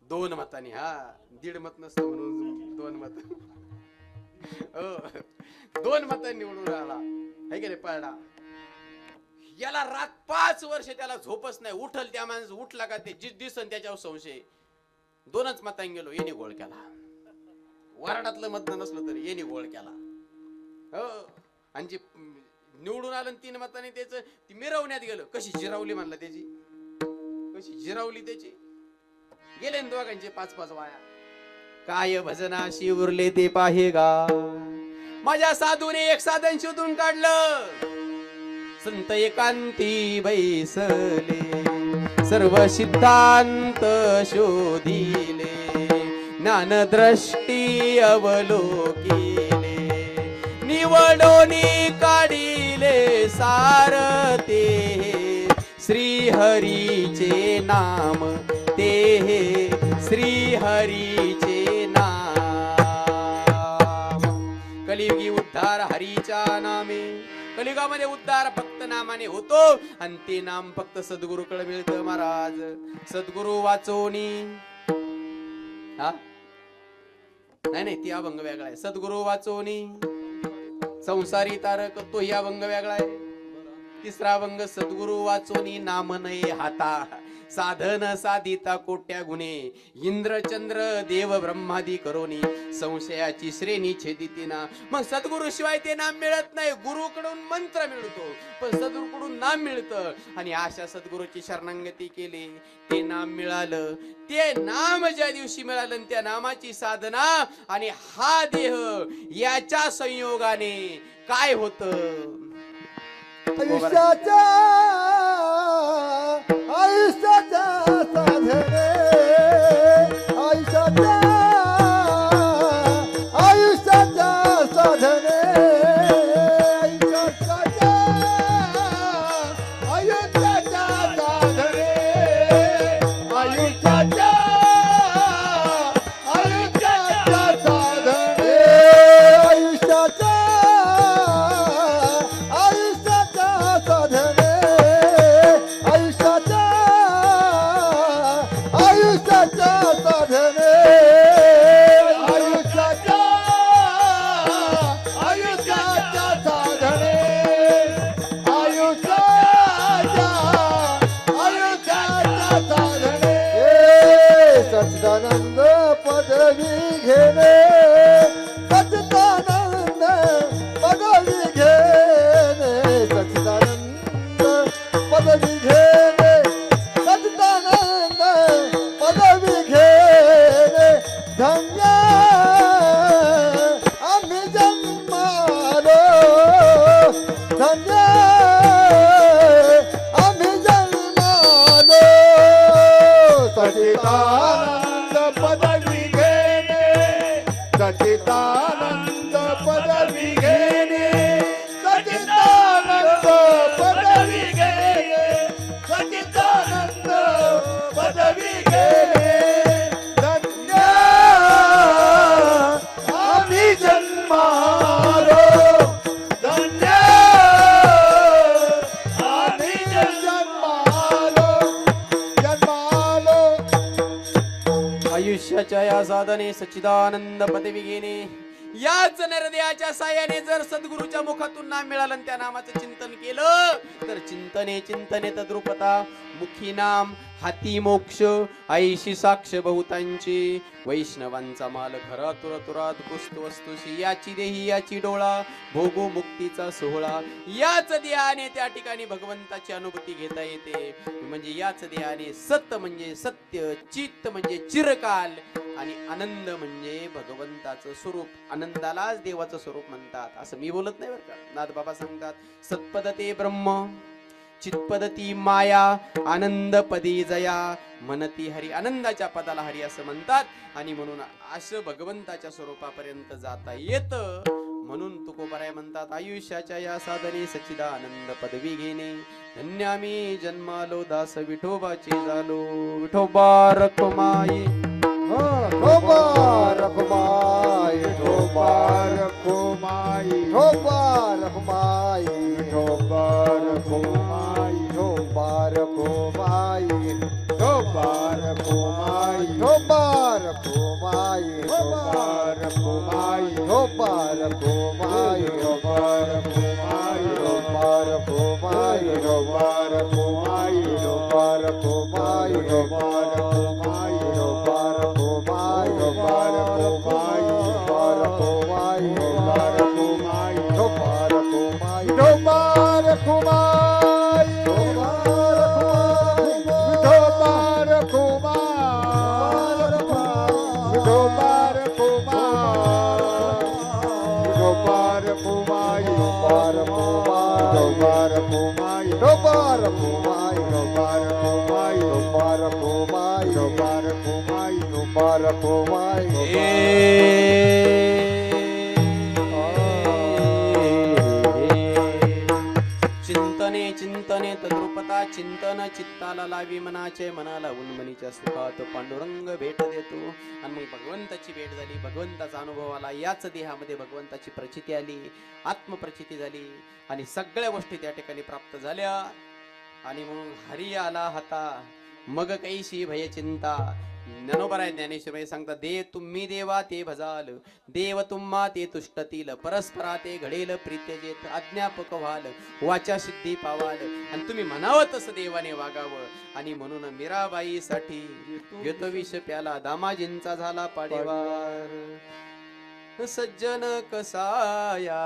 2 मतांनी. 1.5 मत नसतं म्हणून 2 मत. 2 मतांनी निवडून आला, है की नाही? पडला. याला रात 5 वर्ष त्याला झोपच नाही, उठल त्या माणूस उठला का ते दिसन त्याच्यावर संशय. 2च मतांनी गेलो, येणे गोळ केला. वार्डातलं मतदान नसलं तरी येणे गोळ केला. हो, आणि जे निवडून आलं 3 मतांनी त्याचं ती मिरवण्यात गेलं. कशी जिरावली म्हणला त्याची, कशी जिरावली त्याची, गेले न दोघांचे 5-5 वाया. काय भजनाशी उरले ते पाहे गा, माझ्या साधूने एक साधन शोधून काढलं. संत एकांती बैसले, सर्व सिद्धांत शोधिले, ज्ञानदृष्टी अवलोकिले, निवडोनी काढिले सारते, श्री हरीचे नाम ते, श्री हरीचे नाम. कलियुगी उद्धार हरीच्या नामे, कलियुगामध्ये उद्धार फक्त नामाने होतो आणि ते नाम फक्त सद्गुरूकडे मिळतं महाराज. सद्गुरू वाचोनी, हा नाही ती अभंग वेगळा आहे. सद्गुरू वाचोनी संसारी तारक, तो ही अभंग वेगळा आहे. तिसरा अभंग सद्गुरू वाचोनी नाम नये हाता, साधन साधिता कोट्या गुणे, इंद्र चंद्र देव ब्रह्मादी करोनी, संशयाची श्रेणी छेदितीना. मग सद्गुरु शिवाय ते नाम मिळत नाही. गुरुकडून मंत्र मिळतो पण सद्गुरूकडून नाम मिळतं. आणि अशा सद्गुरूची शरणागती केली, ते नाम मिळालं. ते नाम ज्या दिवशी मिळालं त्या नामाची साधना आणि हा देह याच्या संयोगाने काय होतं. आयुष्याच्या साधने, आयुष्याच्या साधने, आयुष्याच्या साधने, आयुष्याच्या साधने, आयुष्याच्या साधने, आयुष्याच्या साधने, सच्चिदानंद पदवी घेणे, सच्चिदानंद पदवी घेणे, सच्चिदानंद पदवी घेणे, सच्चिदानंद पदवी घेणे, धन्य आम्ही जन्मालो, धन्य आम्ही जन्मालो, सच्चिदानंद पदवी घेणे, सच्चिदानंद पदवी घेणे, सच्चिदानंद पदवी घेणे, सच्चिदानंद पदवी घेणे, धन्य आम्ही जन्मालो, धन्य आम्ही जन्मालो, जन्मालो. आयुष्याच्या या साधने सच्चिदानंद पदवी घेणे, याच निर्दयाच्या साह्याने जर सद्गुरूच्या मुखातून नाम मिळालं आणि त्या नामाचं चिंतन केलं तर चिंतने चिंतने तद्रुपता, मुखी नाम हाती मोक्ष, आईशी साक्ष बहुतांची, वैष्णवांचा माल घरा तुरात पुस्त वस्तुशी, याची देही याची डोळा, भोगो मुक्तीचा सोहळा. याच देहाने त्या ठिकाणी भगवंताची अनुभूती घेता येते. म्हणजे याच देहाने सत म्हणजे सत्य, चित्त म्हणजे चिरकाल आणि आनंद म्हणजे भगवंताचं स्वरूप. आनंदालाच देवाचं स्वरूप म्हणतात, असं मी बोलत नाही बरं का. नाथबाबा सांगतात, सत्पदते ब्रह्म, चित्पदती माया, आनंद पदी जया, मनती हरी. आनंदाच्या पदाला हरी असं म्हणतात. आणि म्हणून असं भगवंताच्या स्वरूपापर्यंत जाता येतं. म्हणून तुकोबाराय म्हणतात, आयुष्याच्या या साधने सच्चिदानंद पदवी घेणे, धन्य आम्ही जन्मालो, दास विठोबाचे झालो. विठोबा रखमाई, ठोबा रखमाई, ठोबा रखमाई, ठोबा रखमाई, ठोबा रखमाई, ठोबा रखमाई, ठोबा रखमाई, ठोबा रखमाई, ठोबा रखमाई, ठोबा रखमाई, ठोबा रखमाई, ठोबा रखमाई, ठोबा रखमाई, ठोबा रखमाई, ठोबा रखमाई, ठोबा रखमाई, बार कुमाई नो बार कुमाई नो बार कुमाई नो बार कुमाई नो बार कुमाई नो चिंतने चिंतने तद्रुपता चिंतन चित्ताला लावी मनाचे मनाला उन्मनीच्या सुखात पांडुरंग भेट देतो. आणि मग भगवंताची भेट झाली, भगवंताचा अनुभव आला, याच देहामध्ये भगवंताची प्रचिती आली, आत्मप्रचिती झाली आणि सगळ्या गोष्टी त्या ठिकाणी प्राप्त झाल्या. आणि मग हरी आला हाता मग कैशी भय चिंता. ज्ञानोबा आहे ज्ञानेश्वर सांगता, दे तुम्ही देवा ते भजाल, देव तुम्हा ते तुष्टतील, परस्परा ते घडेल प्रीत्यजेत, अज्ञापक व्हाल, वाचा सिद्धी पावाल. आणि तुम्ही म्हणावं तसं देवाने वागावं. आणि म्हणून मीराबाईसाठी घेतो विष प्याला, दामाजींचा झाला पाडेवार. सज्जन कसाया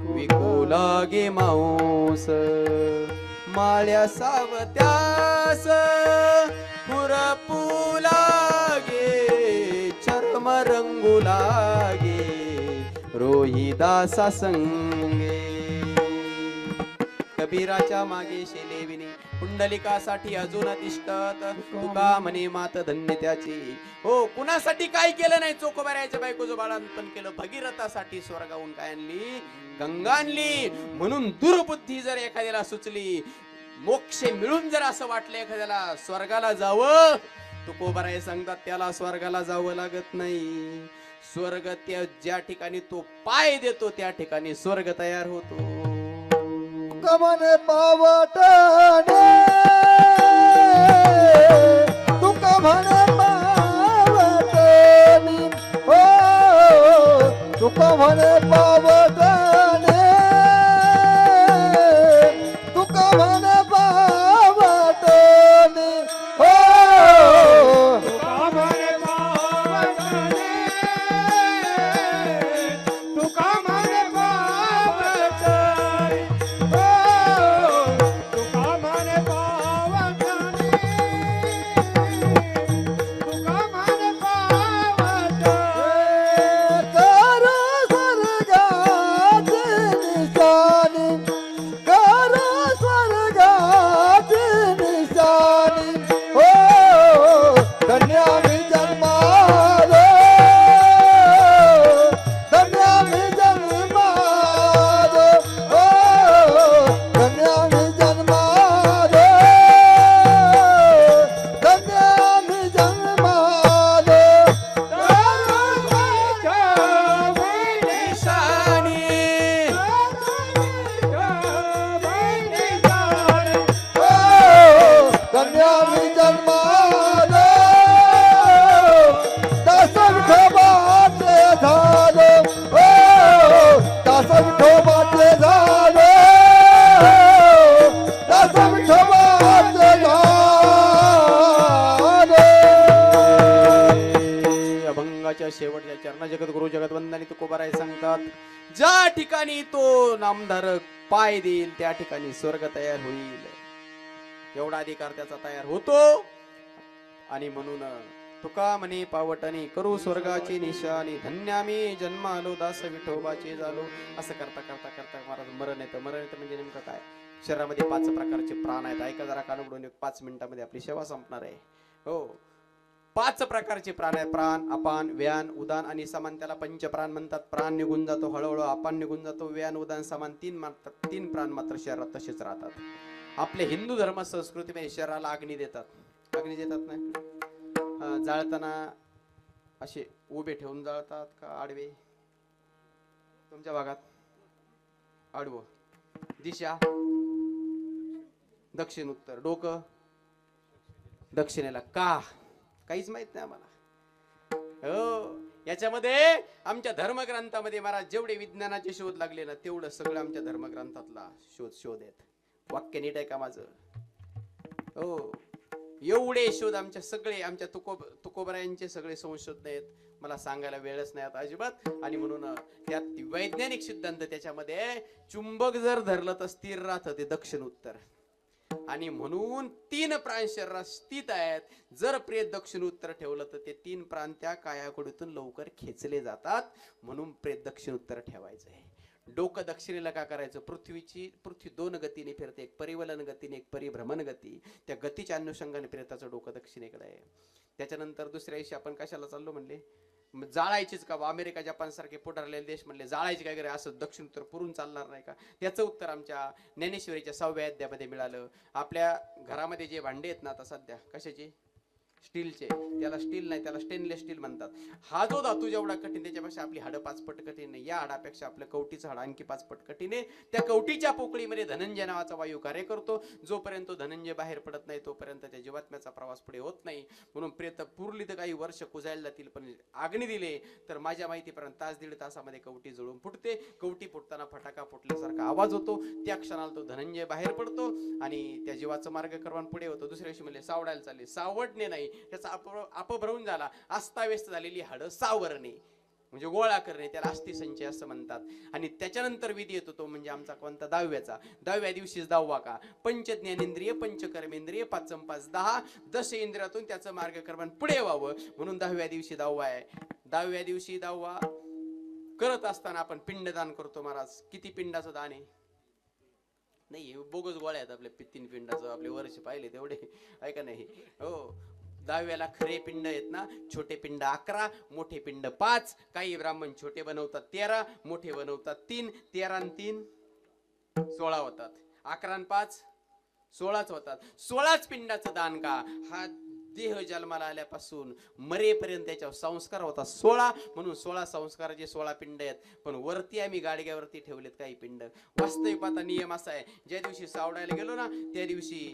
विकू लागे माऊस, माळ्या सावत्यास खुरपू लागे, चर्म रंगू लागे, रोहिदासा संगे. कबीराच्या मागे शेलेविनी पुंडलिकासाठी अजून तिष्ठत, तुका म्हणे मात धन्य त्याची. हो, कुणासाठी काय केलं नाही? चोखोबाऱ्याच्या बायकोचं बाळांपण केलं, भगीरथासाठी स्वर्गाहून काय आणली? गंगा आणली. म्हणून दुर्बुद्धी जर एखाद्याला सुचली, मोक्ष मिळून जर असं वाटलं एखाद्याला स्वर्गाला जावं, तुकोबाराय सांगतात त्याला स्वर्गाला जावं लागत नाही. स्वर्ग त्या ज्या ठिकाणी तो पाय देतो त्या ठिकाणी स्वर्ग तयार होतो. कमने पावटने तू कमने पावटनी हो, तू कमने पावटने तू कमने पावटनी हो, शेवटच्या चरणा जगत गुरु जगत वंदनी तुकोबाराय सांगतात, ज्या ठिकाणी तो नामधारक पाय देईल त्या ठिकाणी स्वर्ग तयार होईल. एवढा अधिकार त्याचा तयार होतो. आणि म्हणून तुका म्हणे पावटणी करू स्वर्गाची निशाणी, धन्यामी जन्मालो दास विठोबाचे झालो. असं करता करता करता महाराज मरण येतं. मरण येतं म्हणजे नेमकं काय? शरीरामध्ये 5 प्रकारचे प्राण आहेत. ऐका जरा कान उघडून, 5 मिनिटांमध्ये आपली सेवा संपणार आहे. हो, 5 प्रकारचे प्राण आहेत. प्राण, अपान, व्यान, उदान आणि समान. त्याला पंचप्राण म्हणतात. प्राण निघून जातो हळूहळू, अपान निघून जातो, व्यान, उदान, समान 3 प्राण मात्र शरीरात तसेच राहतात. आपले हिंदू धर्म संस्कृतीमध्ये शरीराला अग्नी देतात. अग्नी देतात ना, जाळताना असे उभे ठेवून जाळतात का आडवे? तुमच्या भागात आडवं. दिशा दक्षिण उत्तर. डोकं दक्षिणेला. का? काहीच माहित नाही आम्हाला. हो, याच्यामध्ये आमच्या धर्मग्रंथामध्ये महाराज जेवढे विज्ञानाचे शोध लागले ना तेवढं सगळं आमच्या धर्मग्रंथातला शोध आहेत. वाक्य नीट आहे का माझं? हो, एवढे शोध आमच्या सगळे, आमच्या तुकोबरायांचे सगळे संशोधन आहेत. मला सांगायला वेळच नाही आता अजिबात. आणि म्हणून त्यात वैज्ञानिक सिद्धांत त्याच्यामध्ये, चुंबक जर धरलं तर स्थिर राहतं ते दक्षिण उत्तर. आणि म्हणून 3 प्राण शरीरात स्थित आहेत. जर प्रेत दक्षिण उत्तर ठेवलं तर ते 3 प्राण त्या कायाकडून लवकर खेचले जातात. म्हणून प्रेत दक्षिण उत्तर ठेवायचं आहे. डोकं दक्षिणेला का करायचं? पृथ्वी दोन गतीने फिरते, एक परिवलन गतीने, एक परिभ्रमण गती. त्या गतीच्या अनुषंगाने फिरताचं डोकं दक्षिणेकडे आहे. त्याच्यानंतर दुसऱ्या दिवशी आपण कशाला चाललो म्हणले? जाळायचीच का? अमेरिका जपान सारखे पुढारलेले देश म्हणले जाळायची काय गरज, असं दक्षिण उत्तर पुरून चालणार नाही का? त्याचं उत्तर आमच्या ज्ञानेश्वरीच्या 6व्या अध्यायामध्ये मिळालं. आपल्या घरामध्ये जे भांडे आहेत ना आता सध्या, कशाचे? स्टीलचे. त्याला स्टील नाही, त्याला स्टेनलेस स्टील म्हणतात. हा जो धातू जेवढा कठीण, त्याच्यापेक्षा आपली हाडं 5 पट कठीण आहे. या हाडापेक्षा आपलं कवटीचं हाड आणखी 5 पट कठीण आहे. त्या कवटीच्या पोकळीमध्ये धनंजय नावाचा वायू कार्य करतो. जोपर्यंत तो धनंजय बाहेर पडत नाही तोपर्यंत त्या जीवात्म्याचा प्रवास पुढे होत नाही. म्हणून प्रेत पुरली तर काही वर्ष कुजायला जातील, पण आग्नी दिले तर माझ्या माहितीपर्यंत तास दीड तासामध्ये कवटी जळून फुटते. कवटी फुटताना फटाका फुटल्यासारखा आवाज होतो. त्या क्षणाला तो धनंजय बाहेर पडतो आणि त्या जीवाचं मार्गक्रमण पुढे होतो. दुसऱ्या दिवशी म्हणले सावडायला चालले. सावडणे नाही, त्याचा अपभ्रंश झाला. अस्ताव्यस्त झालेली हाडं सावरणे म्हणजे गोळा करणे, त्याला अस्थिसंचय असं म्हणतात. आणि त्याच्यानंतर विधी येतो तो म्हणजे आमचा कोणता? 10व्या दिवशीच 10वा का? पंचज्ञानेंद्रिय, पंचकर्मेंद्रिय, 5 × 5 = 10. 10 इंद्रियातून त्याचं मार्गक्रमण पुढे व्हावं म्हणून 10व्या दिवशी 10वा आहे. 10व्या दिवशी 10वा करत असताना आपण पिंडदान करतो. महाराज किती पिंडाचं दान आहे? नाही, बोगस गोळ्या आहेत आपल्या 3 पिंडाचं. आपले वर्ष पाहिले तेवढे आहे का नाही? हो. 10व्याला खरे पिंड आहेत ना, छोटे पिंड 11, मोठे पिंड 5. काही ब्राह्मण छोटे बनवतात 13, मोठे बनवतात 3. 13 आणि 3 16 होतात. 11 आणि 5 16च होतात. 16च पिंडाचं दान का? हा देह जन्माला आल्यापासून मरेपर्यंत त्याच्यावर संस्कार होता 16, म्हणून 16 संस्काराचे 16 पिंड आहेत. पण वरती आम्ही गाडग्यावरती ठेवलेत काही पिंड. वास्तविक पाहता नियम असा आहे, ज्या दिवशी सावडायला गेलो ना त्या दिवशी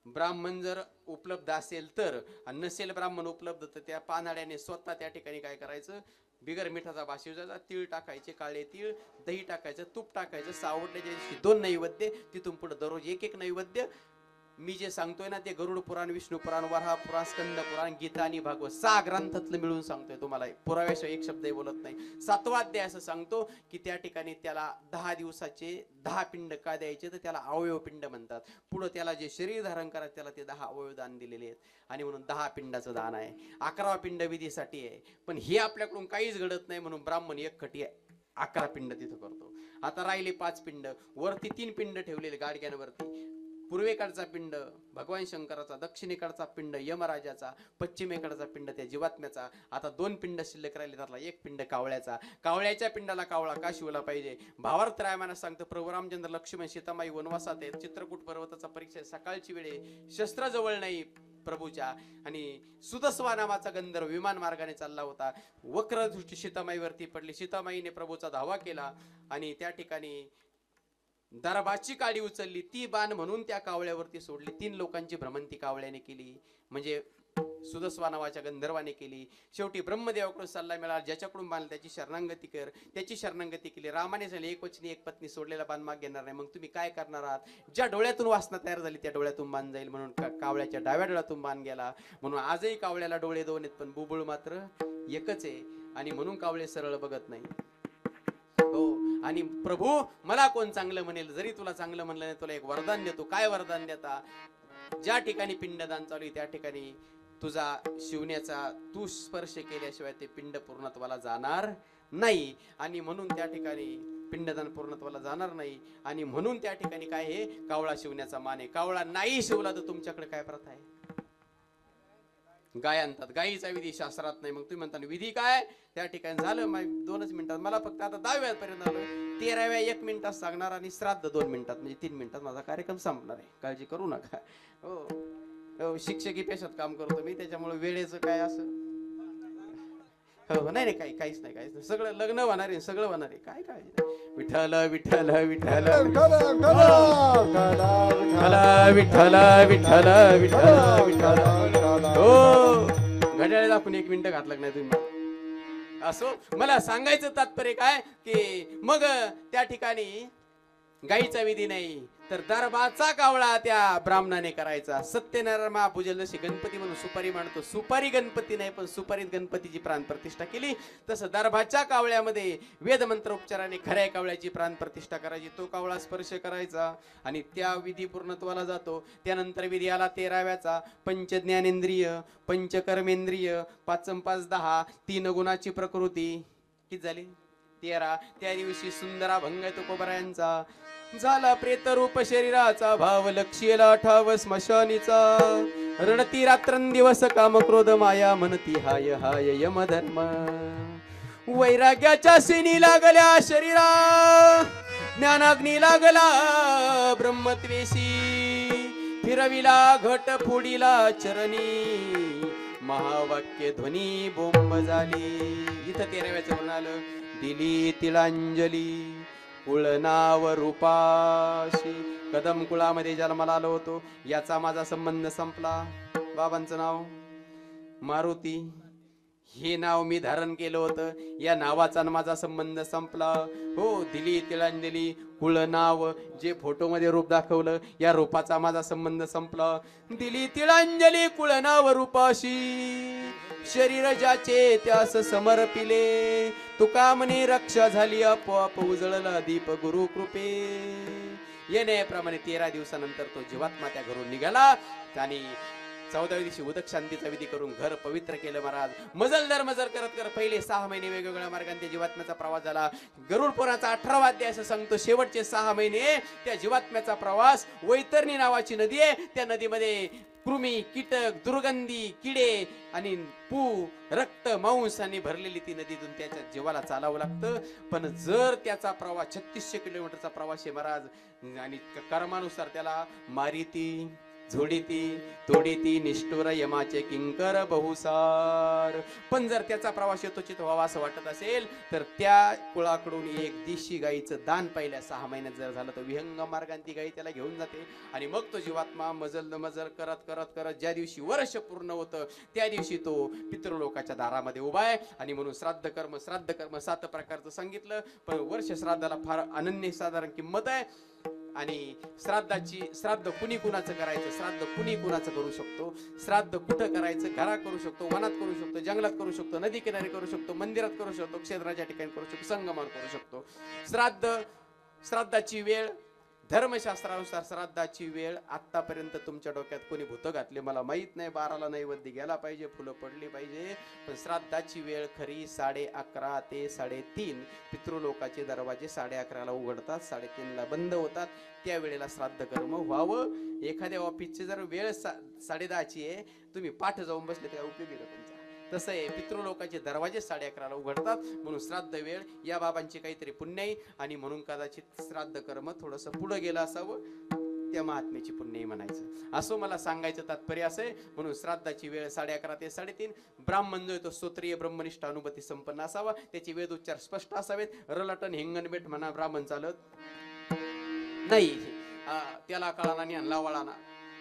ब्राह्मण जर उपलब्ध असेल तर, आणि नसेल ब्राह्मण उपलब्ध तर त्या पानाड्याने स्वतः त्या ठिकाणी काय करायचं? बिगर मिठाचा भाषी जायचा, तीळ टाकायचे, काळे तीळ, दही टाकायचं, तूप टाकायचं. सावडण्याच्या दिवशी 2 नैवेद्य, तिथून पुढे दररोज एक नैवेद्य. मी जे सांगतोय ना ते गरुड पुराण, विष्णू पुराण, वराह पुराण, स्कंद पुराण, गीता आणि भागवत 6 ग्रंथातलं मिळून सांगतोय तुम्हाला. पुराव्याशिवाय एक शब्दही बोलत नाही. 7वा अध्याय असं सांगतो की त्या ठिकाणी त्याला 10 दिवसाचे 10 पिंड का द्यायचे? तर त्याला अवयव पिंड म्हणतात. पुढे त्याला जे शरीर धारण करायचं त्याला ते 10 अवयव दान दिलेले आहेत. आणि म्हणून 10 पिंडाचं दान आहे. 11वा पिंड विधीसाठी आहे. पण हे आपल्याकडून काहीच घडत नाही म्हणून ब्राह्मण एक खटी 11 पिंड तिथं करतो. आता राहिले 5 पिंड. वरती 3 पिंड ठेवलेले गाडग्यांवरती. पूर्वेकडचा पिंड भगवान शंकराचा, दक्षिणेकडचा पिंड यमराजाचा, पश्चिमेकडचा पिंड त्या जीवात्म्याचा. आता 2 पिंड शिल्लक राहिले. त्यातला 1 पिंड कावळ्याचा. कावळ्याच्या पिंडाला कावळा का शिवला पाहिजे? भावार्थ रामायणात सांगतं, प्रभू रामचंद्र लक्ष्मण सीतामाई वनवासात आहेत. चित्रकूट पर्वताचा परीक्षा सकाळची वेळे, शस्त्र जवळ नाही प्रभूच्या. आणि सुदस्वा नावाचा गंधर्व विमान मार्गाने चालला होता. वक्रदृष्टी सीतामाईवरती पडली. सीतामाईने प्रभूचा धावा केला आणि त्या ठिकाणी दरबाची काडी उचलली. ती बाण म्हणून त्या कावळ्यावरती सोडली. 3 लोकांची भ्रमंती कावळ्याने केली, म्हणजे सुदस्वा नावाच्या गंधर्वाने केली. शेवटी ब्रह्मदेवाकडून सल्ला मिळाला, ज्याच्याकडून बांधलं त्याची शरणागती कर. त्याची शरणागती केली. रामाने झाले एकवचनी एक पत्नी, सोडलेला बाण माग घेणार नाही. मग तुम्ही काय करणार आहात? ज्या डोळ्यातून वासना तयार झाली त्या डोळ्यातून बाण जाईल म्हणून कावळ्याच्या डाव्या डोळ्यातून बाण गेला. म्हणून आजही कावळ्याला डोळे 2 आहेत पण बुबुळ मात्र एकच आहे. आणि म्हणून कावळे सरळ बघत नाही. हो. आणि प्रभू मला कोण चांगलं म्हणेल? जरी तुला चांगलं म्हणलं नाही, तुला एक वरदान देतो. काय वरदान देता? ज्या ठिकाणी पिंडदान चालू आहे त्या ठिकाणी तुझा शिवण्याचा तू स्पर्श केल्याशिवाय ते पिंड पूर्णत्वाला जाणार नाही. आणि म्हणून त्या ठिकाणी पिंडदान पूर्णत्वाला जाणार नाही. आणि म्हणून त्या ठिकाणी काय आहे? कावळा शिवण्याचा मान आहे. कावळा नाही शिवला तर तुमच्याकडे काय प्रथा आहे? गाय आणतात. गायीचा विधी शास्त्रात नाही. मग तुम्ही म्हणता विधी काय? त्या ठिकाणी झालं 2च मिनिटात. मला फक्त आता 10व्या पर्यंत आलो. 13व्या 1 मिनिटात सांगणार आणि श्राद्ध 2 मिनिटात, म्हणजे 3 मिनिटात माझा कार्यक्रम संपणार आहे. काळजी करू नका. हो हो. शिक्षकी पेशात काम करतो मी, त्याच्यामुळे वेळेचं काय असं हो नाही काहीच नाही. सगळं लग्न होणार आहे, सगळं होणार आहे. काय काळजी? विठ्ठल विठ्ठल विठ्ठल विठ्ठल विठ्ठल विठ्ठल विठ्ठल. हो. घड्याळ दाखवून 1 मिनिट घातलं नाही तुम्ही. असो, मला सांगायचं तात्पर्य काय की मग त्या ठिकाणी गाईचा विधी नाही तर दरबाचा कावळा त्या ब्राह्मणाने करायचा. सत्यनारायण महापूजेला जशी गणपती म्हणून सुपारी मांडतो, सुपारी गणपती नाही पण सुपारीत गणपतीची प्राण प्रतिष्ठा केली, तसं दरबाच्या कावळ्यामध्ये वेद मंत्र उपचाराने खऱ्या कावळ्याची प्राण प्रतिष्ठा करायची. तो कावळा स्पर्श करायचा आणि त्या विधी पूर्णत्वाला जातो. त्यानंतर विधी आला 13व्याचा, पंचज्ञानेंद्रिय, पंचकर्मेंद्रिय, 5 × 5 = 10, 3 गुणाची प्रकृती. किती झाली? 13 त्या दिवशी सुंदरा भंग तुकोबरायांचा झाला प्रेतरूप शरीराचा भाव लक्षेला ठाव स्मशानीचा रडती रात्रंदिवस काम क्रोध माया म्हणती हाय हाय यमधर्म वैराग्याच्या सिनी लागल्या शरीरा ज्ञानाग्नी लागला ब्रह्मत्वेशी फिरविला घट फोडीला चरणी महावाक्य ध्वनी बोंब झाली. इथं 13व्याचं म्हणालं दिली तिळांजली कुळ नाव रूपाशी कदम कुळामध्ये जन्माला आलो होतो याचा माझा संबंध संपला. बाबांचं नाव मारुती हे नाव मी धारण केलं होतं या नावाचा माझा संबंध संपला. हो दिली तिळांजली कुळ नाव जे फोटो मध्ये रूप दाखवलं या रूपाचा माझा संबंध संपला. दिली तिळांजली कुळ नाव रूपाशी शरीर ज्याचे त्यास समर्पिले तुका म्हणे रक्षा झाली आपोआप उजळला दीप गुरु कृपे. येण्याप्रमाणे 13 दिवसानंतर तो जीवात्मा त्या घरून निघाला आणि 14व्या दिवशी उदक शांतीचा विधी करून घर पवित्र केलं महाराज. मजल दर मजल करत करत पहिले 6 महिने वेगवेगळ्या मार्गाने त्या जीवात्म्याचा प्रवास झाला. गरुड पुराणाचा 18वा अध्याय असं सांगतो शेवटचे 6 महिने त्या जीवात्म्याचा प्रवास. वैतरणी नावाची नदी आहे त्या नदीमध्ये कृमी कीटक दुर्गंधी किडे आणि पू रक्त मांसाने भरलेली ती नदीतून त्याच्या जीवाला चालावं लागतं. पण जर त्याचा प्रवास 3600 किलोमीटरचा प्रवास आहे महाराज आणि कर्मानुसार त्याला मारिती झोडीती तोडीती निष्ठुर यमाचे किंकर बहुसार. पण जर त्याचा प्रवास यथोचित व्हावा असं वाटत असेल तर त्या कुळाकडून एक देशी गाईचं दान पहिल्या 6 महिन्यात जर झालं तर विहंग मार्गाने ती गाई त्याला घेऊन जाते आणि मग तो जीवात्मा मजल मजल करत करत करत ज्या दिवशी वर्ष पूर्ण होतं त्या दिवशी तो पितृलोकाच्या दारामध्ये उभा आहे. आणि म्हणून श्राद्ध कर्म 7 प्रकारचं सांगितलं. पण वर्ष श्राद्धाला फार अनन्यसाधारण किंमत आहे. आणि श्राद्ध कुणी कुणाचं करायचं श्राद्ध कुणी कुणाचं करू शकतो. श्राद्ध कुठं करायचं घरात करू शकतो वनात करू शकतो जंगलात करू शकतो नदी किनारी करू शकतो मंदिरात करू शकतो क्षेत्राच्या ठिकाणी करू शकतो संगमावर करू शकतो. श्राद्धाची वेळ धर्मशास्त्रानुसार श्राद्धाची वेळ आतापर्यंत तुमच्या डोक्यात कोणी भूत घातले मला माहित नाही. 12ला नैवेद्य गेला पाहिजे फुलं पडली पाहिजे. पण श्राद्धाची वेळ खरी 11:30 ते 3:30. पितृलोकाचे दरवाजे 11:30ला उघडतात 3:30ला बंद होतात. त्या वेळेला श्राद्ध कर्म व्हावं. एखाद्या ऑफिसची जर वेळ 10:30ची आहे तुम्ही पाठ जाऊन बसले तर उपयोगी आहे तुमचा. तसं आहे पितृलोकाचे दरवाजे 11:30ला उघडतात म्हणून श्राद्ध वेळ या बाबांची काहीतरी पुण्य आहे आणि म्हणून कदाचित श्राद्ध कर्म थोडस पुढे गेलं असावं त्या महात्म्याची पुण्य म्हणायचं. असं मला सांगायचं तात्पर्य असं आहे. म्हणून श्राद्धाची वेळ 11:30 ते 3:30. ब्राह्मण जो तो स्तोत्रीय ब्रह्मनिष्ठ अनुभूती संपन्न असावा. त्याची वेद उच्चार स्पष्ट असावेत. रलटन हिंगणबेट म्हणा ब्राह्मण चालत नाही. त्याला कळाना आणि आणला वळाना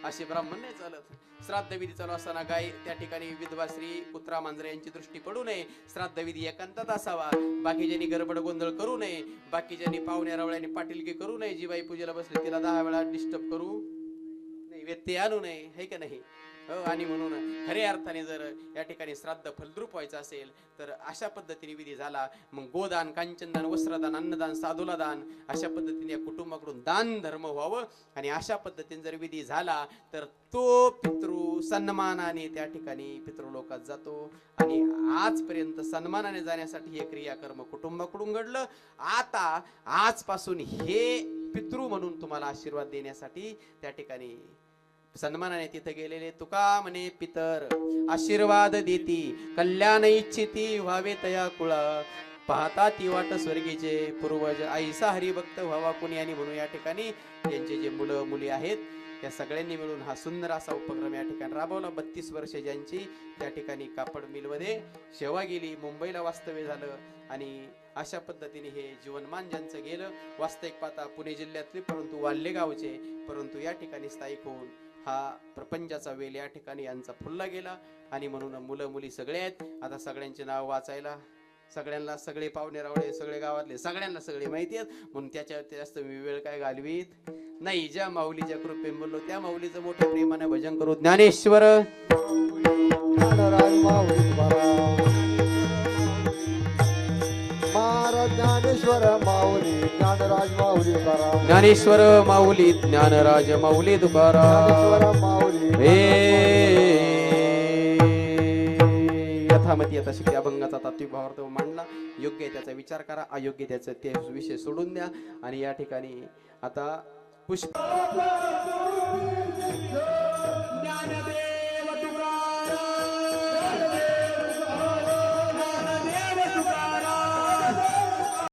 असे ब्राह्मण नाही चालत. श्राद्ध विधी चालू असताना गाय त्या ठिकाणी विधवा स्त्री कुत्रा मांजरे यांची दृष्टी पडू नये. श्राद्ध विधी एकांतात असावा. बाकीच्यांनी गडबड गोंधळ करू नये. बाकीच्यांनी पाहुण्या रावळ्यांनी पाटीलकी करू नये. जी बाई पूजेला बसली तिला 10 वेळा डिस्टर्ब करू नाही व्यत्यय आणू नये है का नाही. आणि म्हणून खऱ्या अर्थाने जर या ठिकाणी श्राद्ध फलद्रूप व्हायचं असेल तर अशा पद्धतीने विधी झाला. मग गोदान कांचनदान वस्त्रदान अन्नदान साधूला दान अशा पद्धतीने या कुटुंबाकडून दान धर्म व्हावं. आणि अशा पद्धतीने जर विधी झाला तर तो पितृ सन्मानाने त्या ठिकाणी पितृलोकात जातो. आणि आजपर्यंत सन्मानाने जाण्यासाठी हे क्रियाकर्म कुटुंबाकडून घडलं. आता आजपासून हे पितृ म्हणून तुम्हाला आशीर्वाद देण्यासाठी त्या ठिकाणी सन्मानाने तिथे गेलेले तुका म्हणे पितर आशीर्वाद देती कल्याण इच्छिती व्हावे तया कुळा पाहता ती वाट स्वर्गीचे पूर्वज ऐसा हरिभक्त व्हावा कुणी. आणि म्हणून या ठिकाणी त्यांचे जे मुलं मुली आहेत त्या सगळ्यांनी मिळून हा सुंदर असा उपक्रम या ठिकाणी राबवला. 32 वर्ष ज्यांची त्या ठिकाणी कापड मिलमध्ये सेवा गेली मुंबईला वास्तव्य झालं. आणि अशा पद्धतीने हे जीवनमान ज्यांचं गेलं वास्तविक पाहता पुणे जिल्ह्यातले परंतु वाल्ले गावचे परंतु या ठिकाणी स्थायिक होऊन हा प्रपंचाचा वेल या ठिकाणी यांचा फुलला गेला. आणि म्हणून मुलं मुली सगळे आहेत. आता सगळ्यांचे नाव वाचायला सगळ्यांना सगळे पाहुणे रावळे सगळे गावातले सगळ्यांना सगळे माहिती आहेत. म्हणून त्याच्या जास्त मी वेळ काय घालवीत नाही. ज्या माऊलीच्या कृपेने बोललो त्या माऊलीचं मोठ्या प्रेमाने भजन करू. ज्ञानेश्वर ज्ञानराज माऊली महाराज ज्ञानेश्वर माऊली ज्ञानराज माऊली ज्ञानेश्वर माऊली ज्ञानराज माऊली तुकाराम माऊली हे यथामती आता शिक्के अभंगाचा तात्विक भावार्थ मांडला. योग्य आहे त्याचा विचार करा, अयोग्य त्याचा ते विषय सोडून द्या. आणि या ठिकाणी आता पुष्प